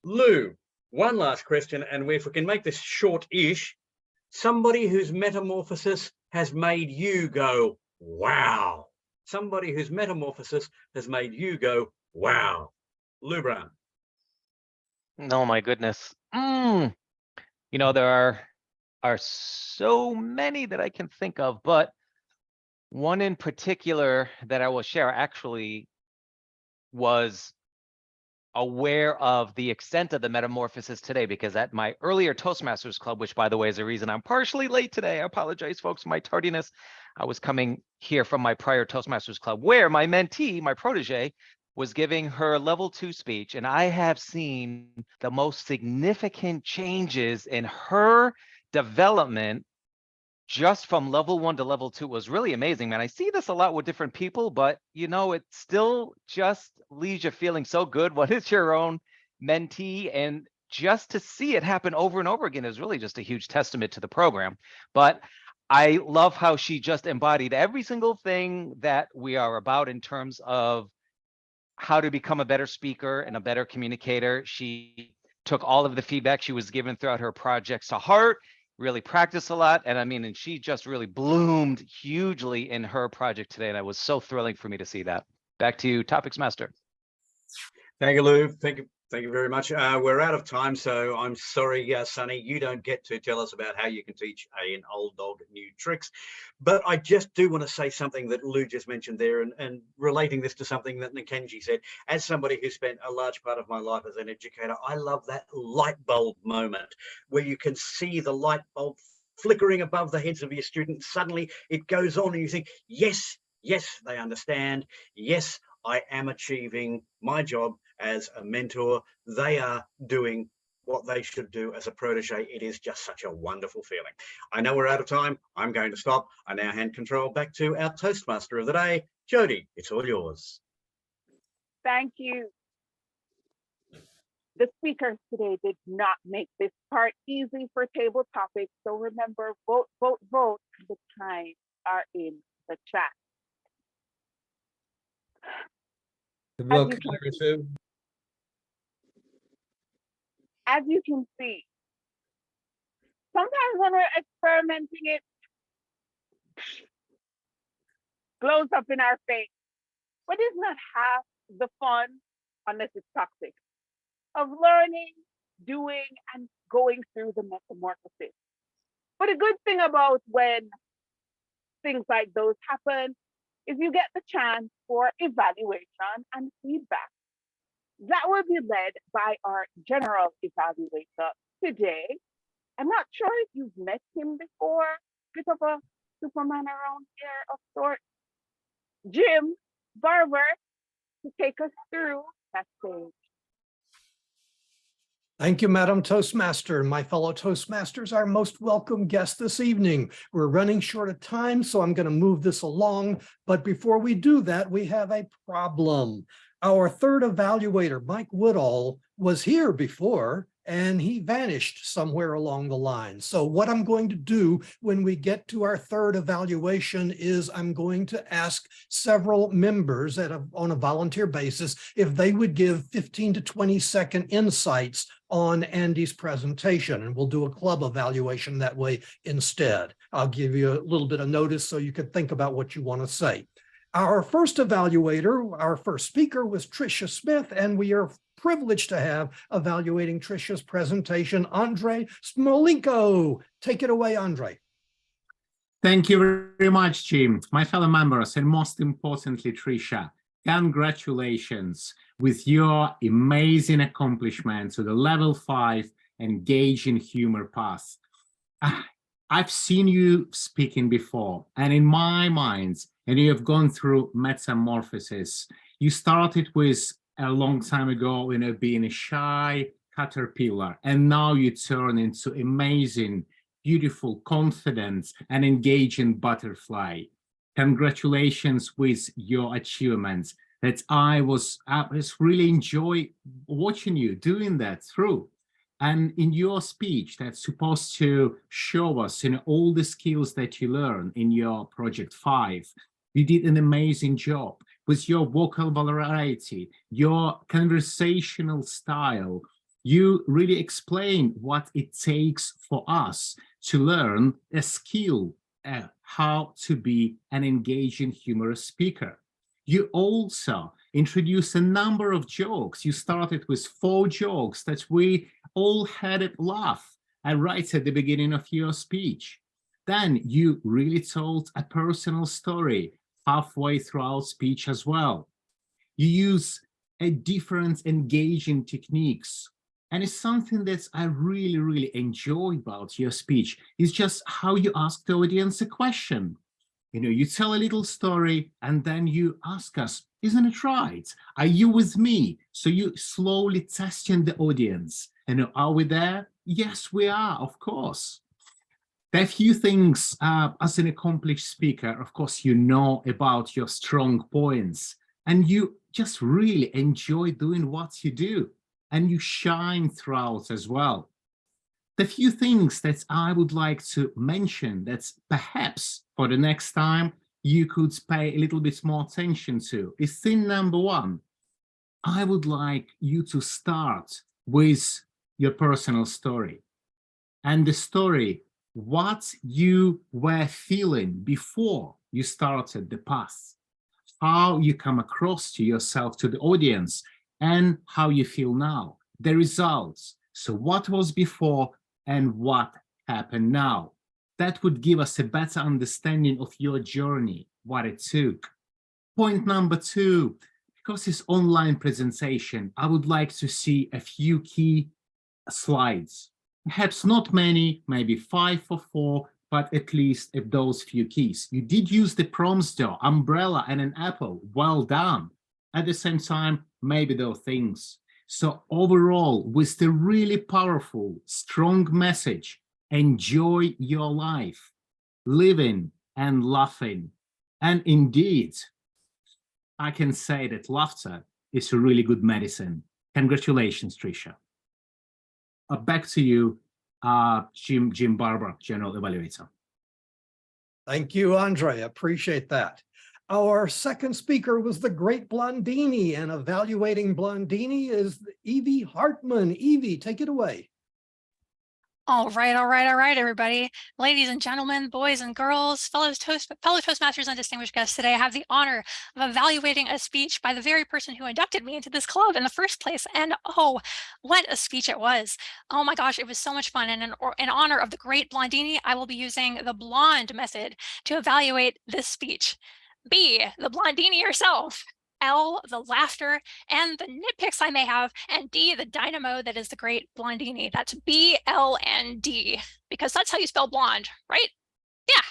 Lou, one last question, and if we can make this short-ish, somebody whose metamorphosis has made you go, wow. Somebody whose metamorphosis has made you go, wow. Lou Brown. No, my goodness. You know, there are so many that I can think of, but one in particular that I will share actually was aware of the extent of the metamorphosis today, because at my earlier Toastmasters club, which by the way is the reason I'm partially late today, I apologize folks for my tardiness. I was coming here from my prior Toastmasters club where my mentee, my protege, was giving her level 2 speech, and I have seen the most significant changes in her development just from level 1 to level 2. Was really amazing, man. I see this a lot with different people, but you know, it still just leaves you feeling so good when it's your own mentee, and just to see it happen over and over again is really just a huge testament to the program. But I love how she just embodied every single thing that we are about in terms of how to become a better speaker and a better communicator. She took all of the feedback she was given throughout her projects to heart, really practiced a lot. And I mean, and she just really bloomed hugely in her project today. And it was so thrilling for me to see that. Back to you, Topics Master. Thank you, Lou. Thank you very much. We're out of time, so I'm sorry, Sonny, you don't get to tell us about how you can teach an old dog new tricks. But I just do want to say something that Lou just mentioned there, and relating this to something that Nikenji said. As somebody who spent a large part of my life as an educator, I love that light bulb moment where you can see the light bulb flickering above the heads of your students. Suddenly it goes on and you think, yes, they understand. Yes, I am achieving my job as a mentor. They are doing what they should do as a protege. It is just such a wonderful feeling. I know we're out of time. I'm going to stop. I now hand control back to our Toastmaster of the day, Jody. It's all yours. Thank you. The speakers today did not make this part easy for table topics. So remember, vote, vote, vote. The times are in the chat. As you can see, sometimes when we're experimenting, it blows up in our face. But it's not half the fun, unless it's toxic, of learning, doing, and going through the metamorphosis. But a good thing about when things like those happen is you get the chance for evaluation and feedback. That will be led by our general evaluator today. I'm not sure if you've met him before, bit of a Superman around here of sorts. Jim Barber, to take us through that stage. Thank you, Madam Toastmaster. My fellow Toastmasters, our most welcome guest this evening. We're running short of time, so I'm going to move this along. But before we do that, we have a problem. Our third evaluator, Mike Woodall, was here before, and he vanished somewhere along the line. So what I'm going to do when we get to our third evaluation is I'm going to ask several members on a volunteer basis if they would give 15 to 20-second insights on Andy's presentation, and we'll do a club evaluation that way instead. I'll give you a little bit of notice so you can think about what you want to say. Our first evaluator, our first speaker was Tricia Smith, and we are privileged to have evaluating Tricia's presentation, Andre Smolinko. Take it away, Andre. Thank you very much, Jim. My fellow members, and most importantly, Tricia, congratulations with your amazing accomplishment to the level 5 engaging humor path. I've seen you speaking before, and in my mind, and you have gone through metamorphosis. You started with a long time ago, being a shy caterpillar, and now you turn into amazing, beautiful, confident, and engaging butterfly. Congratulations with your achievements. That I really enjoy watching you doing that through. And in your speech, that's supposed to show us all the skills that you learn in your project 5. You did an amazing job with your vocal variety, your conversational style. You really explain what it takes for us to learn a skill, how to be an engaging, humorous speaker. You also introduced a number of jokes. You started with 4 jokes that we all had a laugh at right at the beginning of your speech. Then you really told a personal story halfway throughout speech as well. You use a different engaging techniques. And it's something that I really, really enjoy about your speech is just how you ask the audience a question. You know, you tell a little story and then you ask us, isn't it right? Are you with me? So you slowly testing the audience. And are we there? Yes, we are, of course. There are a few things as an accomplished speaker, of course, you know about your strong points and you just really enjoy doing what you do and you shine throughout as well. The few things that I would like to mention that perhaps for the next time you could pay a little bit more attention to is thing number 1. I would like you to start with your personal story and the story, what you were feeling before you started the path, how you come across to yourself, to the audience, and how you feel now, the results. So what was before and what happened now? That would give us a better understanding of your journey, what it took. Point number 2, because it's online presentation, I would like to see a few key slides. Perhaps not many, maybe 5 or 4, but at least if those few keys. You did use the prompts though, umbrella and an apple, well done. At the same time, maybe those things. So overall, with the really powerful, strong message, enjoy your life, living and laughing. And indeed, I can say that laughter is a really good medicine. Congratulations, Tricia. Back to you, Jim Barber, General Evaluator. Thank you, Andre. Appreciate that. Our second speaker was the great Blondini, and evaluating Blondini is Evie Hartman. Evie, take it away. All right, everybody. Ladies and gentlemen, boys and girls, fellow Toastmasters and distinguished guests, today I have the honor of evaluating a speech by the very person who inducted me into this club in the first place. And oh, what a speech it was. Oh my gosh, it was so much fun. And in honor of the great Blondini, I will be using the blonde method to evaluate this speech. B, the Blondini herself. L, the laughter and the nitpicks I may have, and D, the dynamo that is the great Blondini. That's B, L, and D, because that's how you spell blonde, right? Yeah.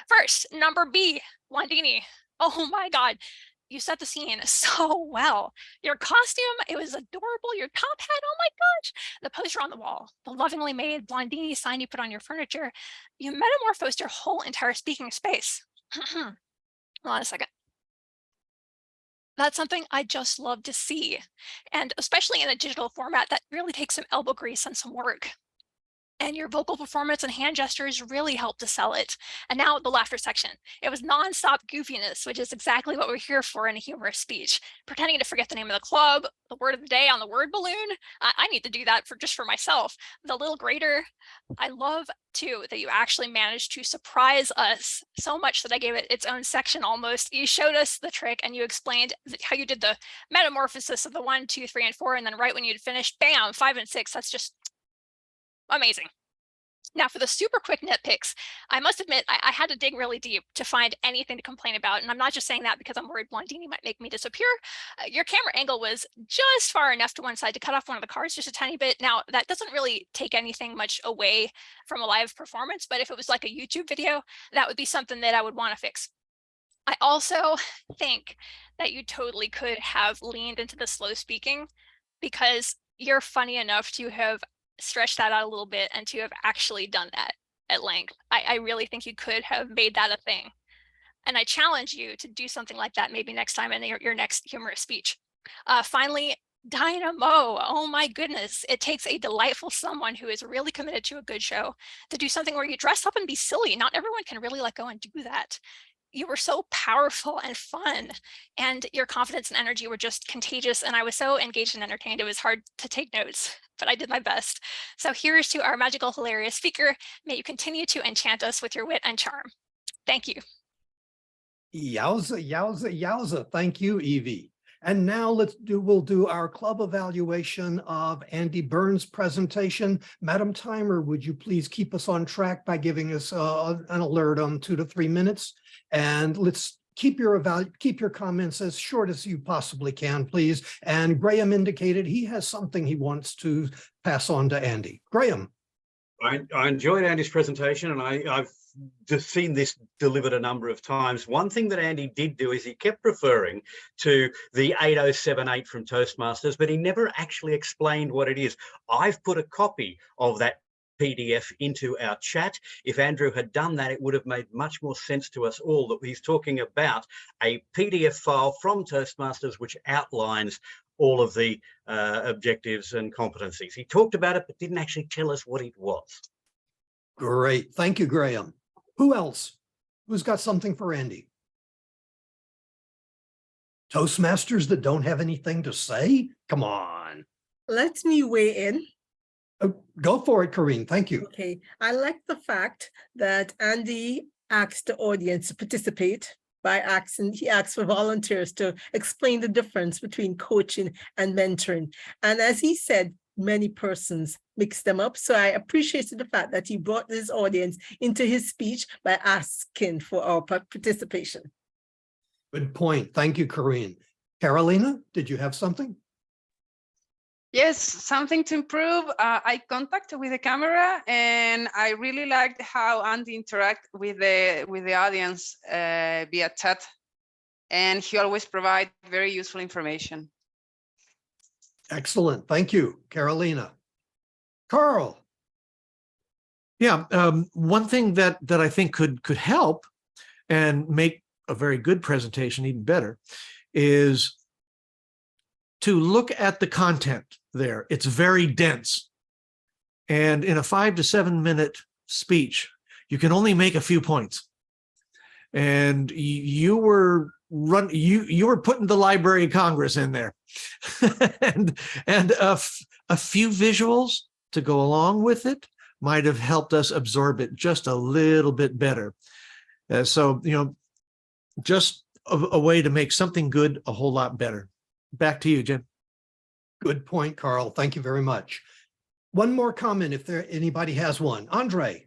First, number B, Blondini. Oh my God, you set the scene so well. Your costume, it was adorable. Your top hat, oh my gosh. The poster on the wall, the lovingly made Blondini sign you put on your furniture. You metamorphosed your whole entire speaking space. Hold on a second. That's something I just love to see. And especially in a digital format, that really takes some elbow grease and some work. And your vocal performance and hand gestures really help to sell it. And now the laughter section. It was nonstop goofiness, which is exactly what we're here for in a humorous speech. Pretending to forget the name of the club, the word of the day on the word balloon. I need to do that just for myself. The little grater. I love too that you actually managed to surprise us so much that I gave it its own section almost. You showed us the trick and you explained how you did the metamorphosis of the 1, 2, 3, and 4. And then right when you'd finished, bam, 5 and 6. That's just amazing. Now for the super quick nitpicks, I must admit I had to dig really deep to find anything to complain about. And I'm not just saying that because I'm worried Blondini might make me disappear. Your camera angle was just far enough to one side to cut off one of the cards just a tiny bit. Now that doesn't really take anything much away from a live performance, but if it was like a YouTube video, that would be something that I would want to fix. I also think that you totally could have leaned into the slow speaking because you're funny enough to have stretched that out a little bit and to have actually done that at length. I really think you could have made that a thing. And I challenge you to do something like that maybe next time in your next humorous speech. Finally, dynamo. Oh my goodness. It takes a delightful someone who is really committed to a good show to do something where you dress up and be silly. Not everyone can really let go and do that. You were so powerful and fun, and your confidence and energy were just contagious. And I was so engaged and entertained. It was hard to take notes, but I did my best. So here's to our magical, hilarious speaker. May you continue to enchant us with your wit and charm. Thank you. Yowza, yowza, yowza. Thank you, Evie. And now we'll do our club evaluation of Andy Byrne's presentation. Madam Timer, would you please keep us on track by giving us an alert on 2 to 3 minutes? And let's keep your comments as short as you possibly can, please. And Graham indicated he has something he wants to pass on to Andy. Graham. I enjoyed Andy's presentation, and I've just seen this delivered a number of times. One thing that Andy did do is he kept referring to the 8078 from Toastmasters, but he never actually explained what it is. I've put a copy of that PDF into our chat. If Andrew had done that, it would have made much more sense to us all that he's talking about a PDF file from Toastmasters which outlines all of the objectives and competencies. He talked about it, but didn't actually tell us what it was. Great. Thank you, Graham. Who else? Who's got something for Andy? Toastmasters that don't have anything to say? Come on. Let me weigh in. Go for it, Corinne. Thank you. Okay. I like the fact that Andy asked the audience to participate by he asked for volunteers to explain the difference between coaching and mentoring. And as he said, many persons mix them up. So I appreciated the fact that he brought his audience into his speech by asking for our participation. Good point. Thank you, Corinne. Carolina, did you have something? Yes, something to improve. Eye contact with the camera, and I really liked how Andy interact with the audience via chat, and he always provides very useful information. Excellent. Thank you, Carolina. Carl. Yeah, one thing that I think could help and make a very good presentation even better is to look at the content there. It's very dense. And in a 5 to 7 minute speech, you can only make a few points. And you were putting the Library of Congress in there. and a few visuals to go along with it might have helped us absorb it just a little bit better. So, just a way to make something good a whole lot better. Back to you, Jim. Good point, Carl. Thank you very much. One more comment if anybody has one. Andre.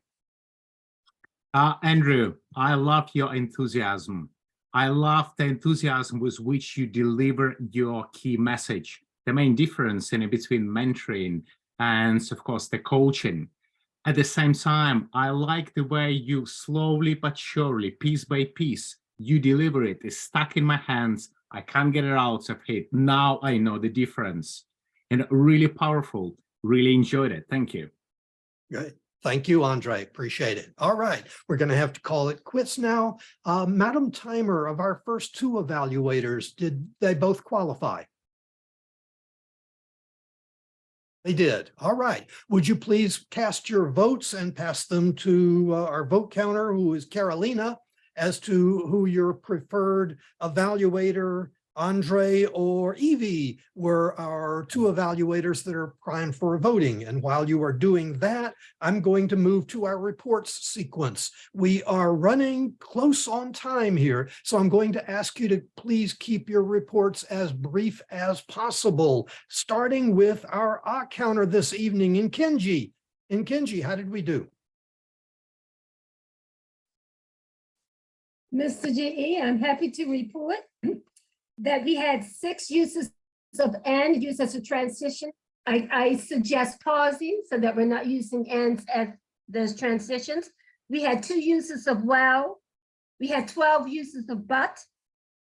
Andrew, I love your enthusiasm. I love the enthusiasm with which you deliver your key message. The main difference in between mentoring and, of course, the coaching. At the same time, I like the way you slowly but surely, piece by piece, you deliver it. It's stuck in my hands. I can't get it out of it. Now I know the difference. And really powerful. Really enjoyed it. Thank you. Good. Thank you, Andre. Appreciate it. All right. We're going to have to call it quits now. Madam Timer, of our first 2 evaluators, did they both qualify? They did. All right. Would you please cast your votes and pass them to our vote counter, who is Carolina, as to who your preferred evaluator, Andre or Evie, were our 2 evaluators that are primed for voting. And while you are doing that, I'm going to move to our reports sequence. We are running close on time here, so I'm going to ask you to please keep your reports as brief as possible, starting with our counter this evening in Kenji. In Kenji, how did we do? Mr. GE, I'm happy to report that we had 6 uses of and used as a transition. I suggest pausing so that we're not using ands as those transitions. We had 2 uses of well. We had 12 uses of but,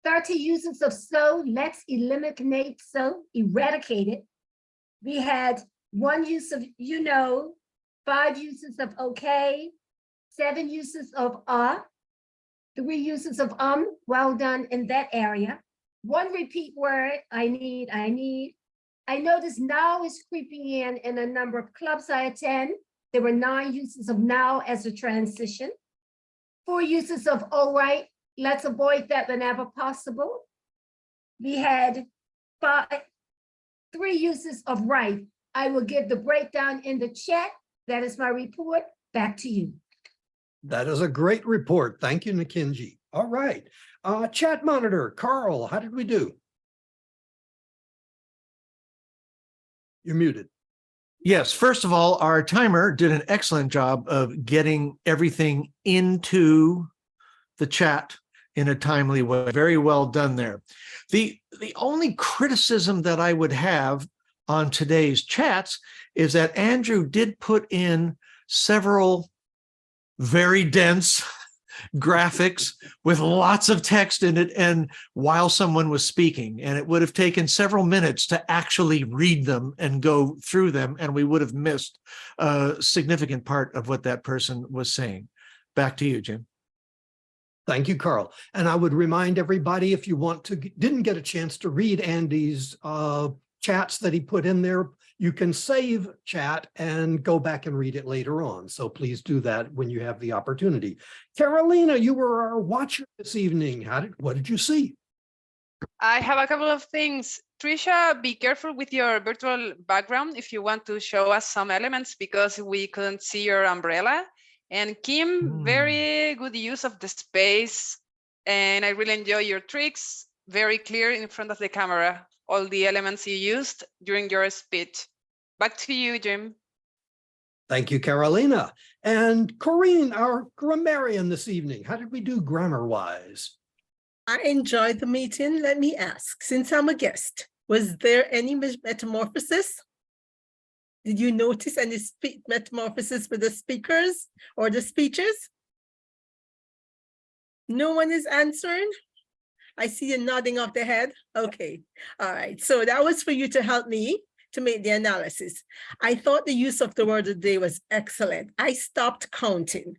30 uses of so. Let's eliminate so, eradicate it. We had 1 use of 5 uses of okay, 7 uses of 3 uses of well done in that area. 1 repeat word, I need. I noticed now is creeping in a number of clubs I attend. There were 9 uses of now as a transition. 4 uses of all right, let's avoid that whenever possible. We had 3 uses of right. I will give the breakdown in the chat. That is my report. Back to you. That is a great report. Thank you, Nikinji. All right. Chat monitor, Carl, how did we do? You're muted. Yes, first of all, our timer did an excellent job of getting everything into the chat in a timely way. Very well done there. The only criticism that I would have on today's chats is that Andrew did put in several very dense graphics with lots of text in it, and while someone was speaking, and it would have taken several minutes to actually read them and go through them, and we would have missed a significant part of what that person was saying. Back to you, Jim. Thank you, Carl. And I would remind everybody, if you didn't get a chance to read Andy's chats that he put in there, you can save chat and go back and read it later on. So please do that when you have the opportunity. Carolina, you were our watcher this evening. What did you see? I have a couple of things. Tricia, be careful with your virtual background if you want to show us some elements, because we couldn't see your umbrella. And Kim, very good use of the space. And I really enjoy your tricks. Very clear in front of the camera, all the elements you used during your speech. Back to you, Jim. Thank you, Carolina. And Corinne, our grammarian this evening. How did we do grammar-wise? I enjoyed the meeting. Let me ask, since I'm a guest, was there any metamorphosis? Did you notice any metamorphosis with the speakers or the speeches? No one is answering? I see you nodding off the head. Okay, all right. So that was for you to help me to make the analysis. I thought the use of the word of the day was excellent. I stopped counting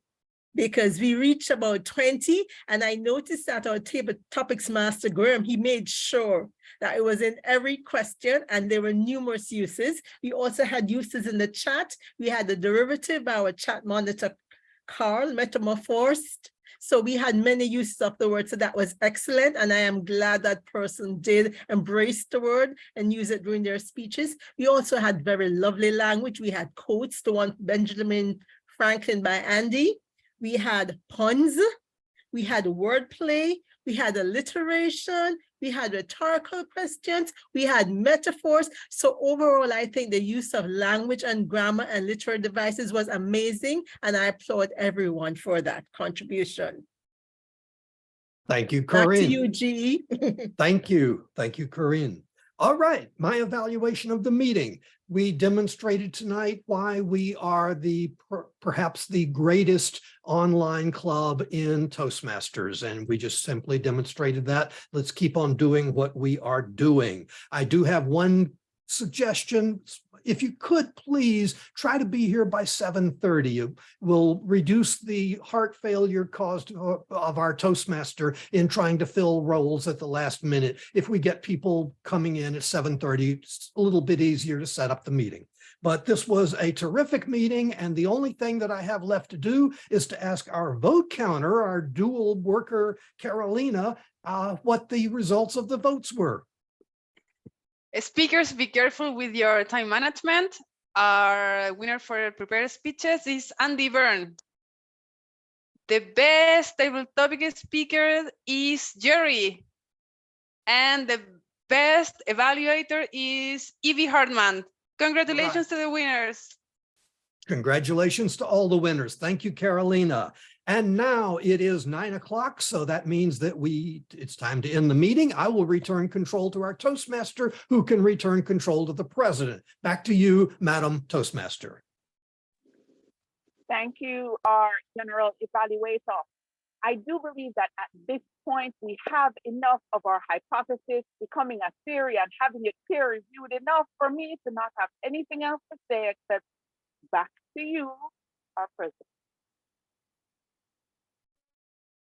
because we reached about 20, and I noticed that our table topics master, Graham, he made sure that it was in every question, and there were numerous uses. We also had uses in the chat. We had the derivative by our chat monitor, Carl, metamorphosed. So we had many uses of the word, so that was excellent. And I am glad that person did embrace the word and use it during their speeches. We also had very lovely language. We had quotes, the one Benjamin Franklin by Andy. We had puns, we had wordplay, we had alliteration, we had rhetorical questions, we had metaphors. So overall, I think the use of language and grammar and literary devices was amazing, and I applaud everyone for that contribution. Thank you, Corinne. Back to you, GE. Thank you. Thank you, Corinne. All right, my evaluation of the meeting. We demonstrated tonight why we are perhaps the greatest online club in Toastmasters, and we just simply demonstrated that. Let's keep on doing what we are doing. I do have one suggestion. If you could please try to be here by 7:30, it will reduce the heart failure caused of our Toastmaster in trying to fill roles at the last minute. If we get people coming in at 7:30, it's a little bit easier to set up the meeting. But this was a terrific meeting, and the only thing that I have left to do is to ask our vote counter, our dual worker, Carolina, what the results of the votes were. Speakers, be careful with your time management. Our winner for prepared speeches is Andy Bern. The best table topic speaker is Jerry. And the best evaluator is Evie Hartman. Congratulations to the winners. Congratulations to all the winners. Thank you, Carolina. And now it is 9 o'clock, so that means that it's time to end the meeting. I will return control to our Toastmaster, who can return control to the president. Back to you, Madam Toastmaster. Thank you, our general evaluator. I do believe that at this point, we have enough of our hypothesis becoming a theory and having it peer reviewed enough for me to not have anything else to say except back to you, our president.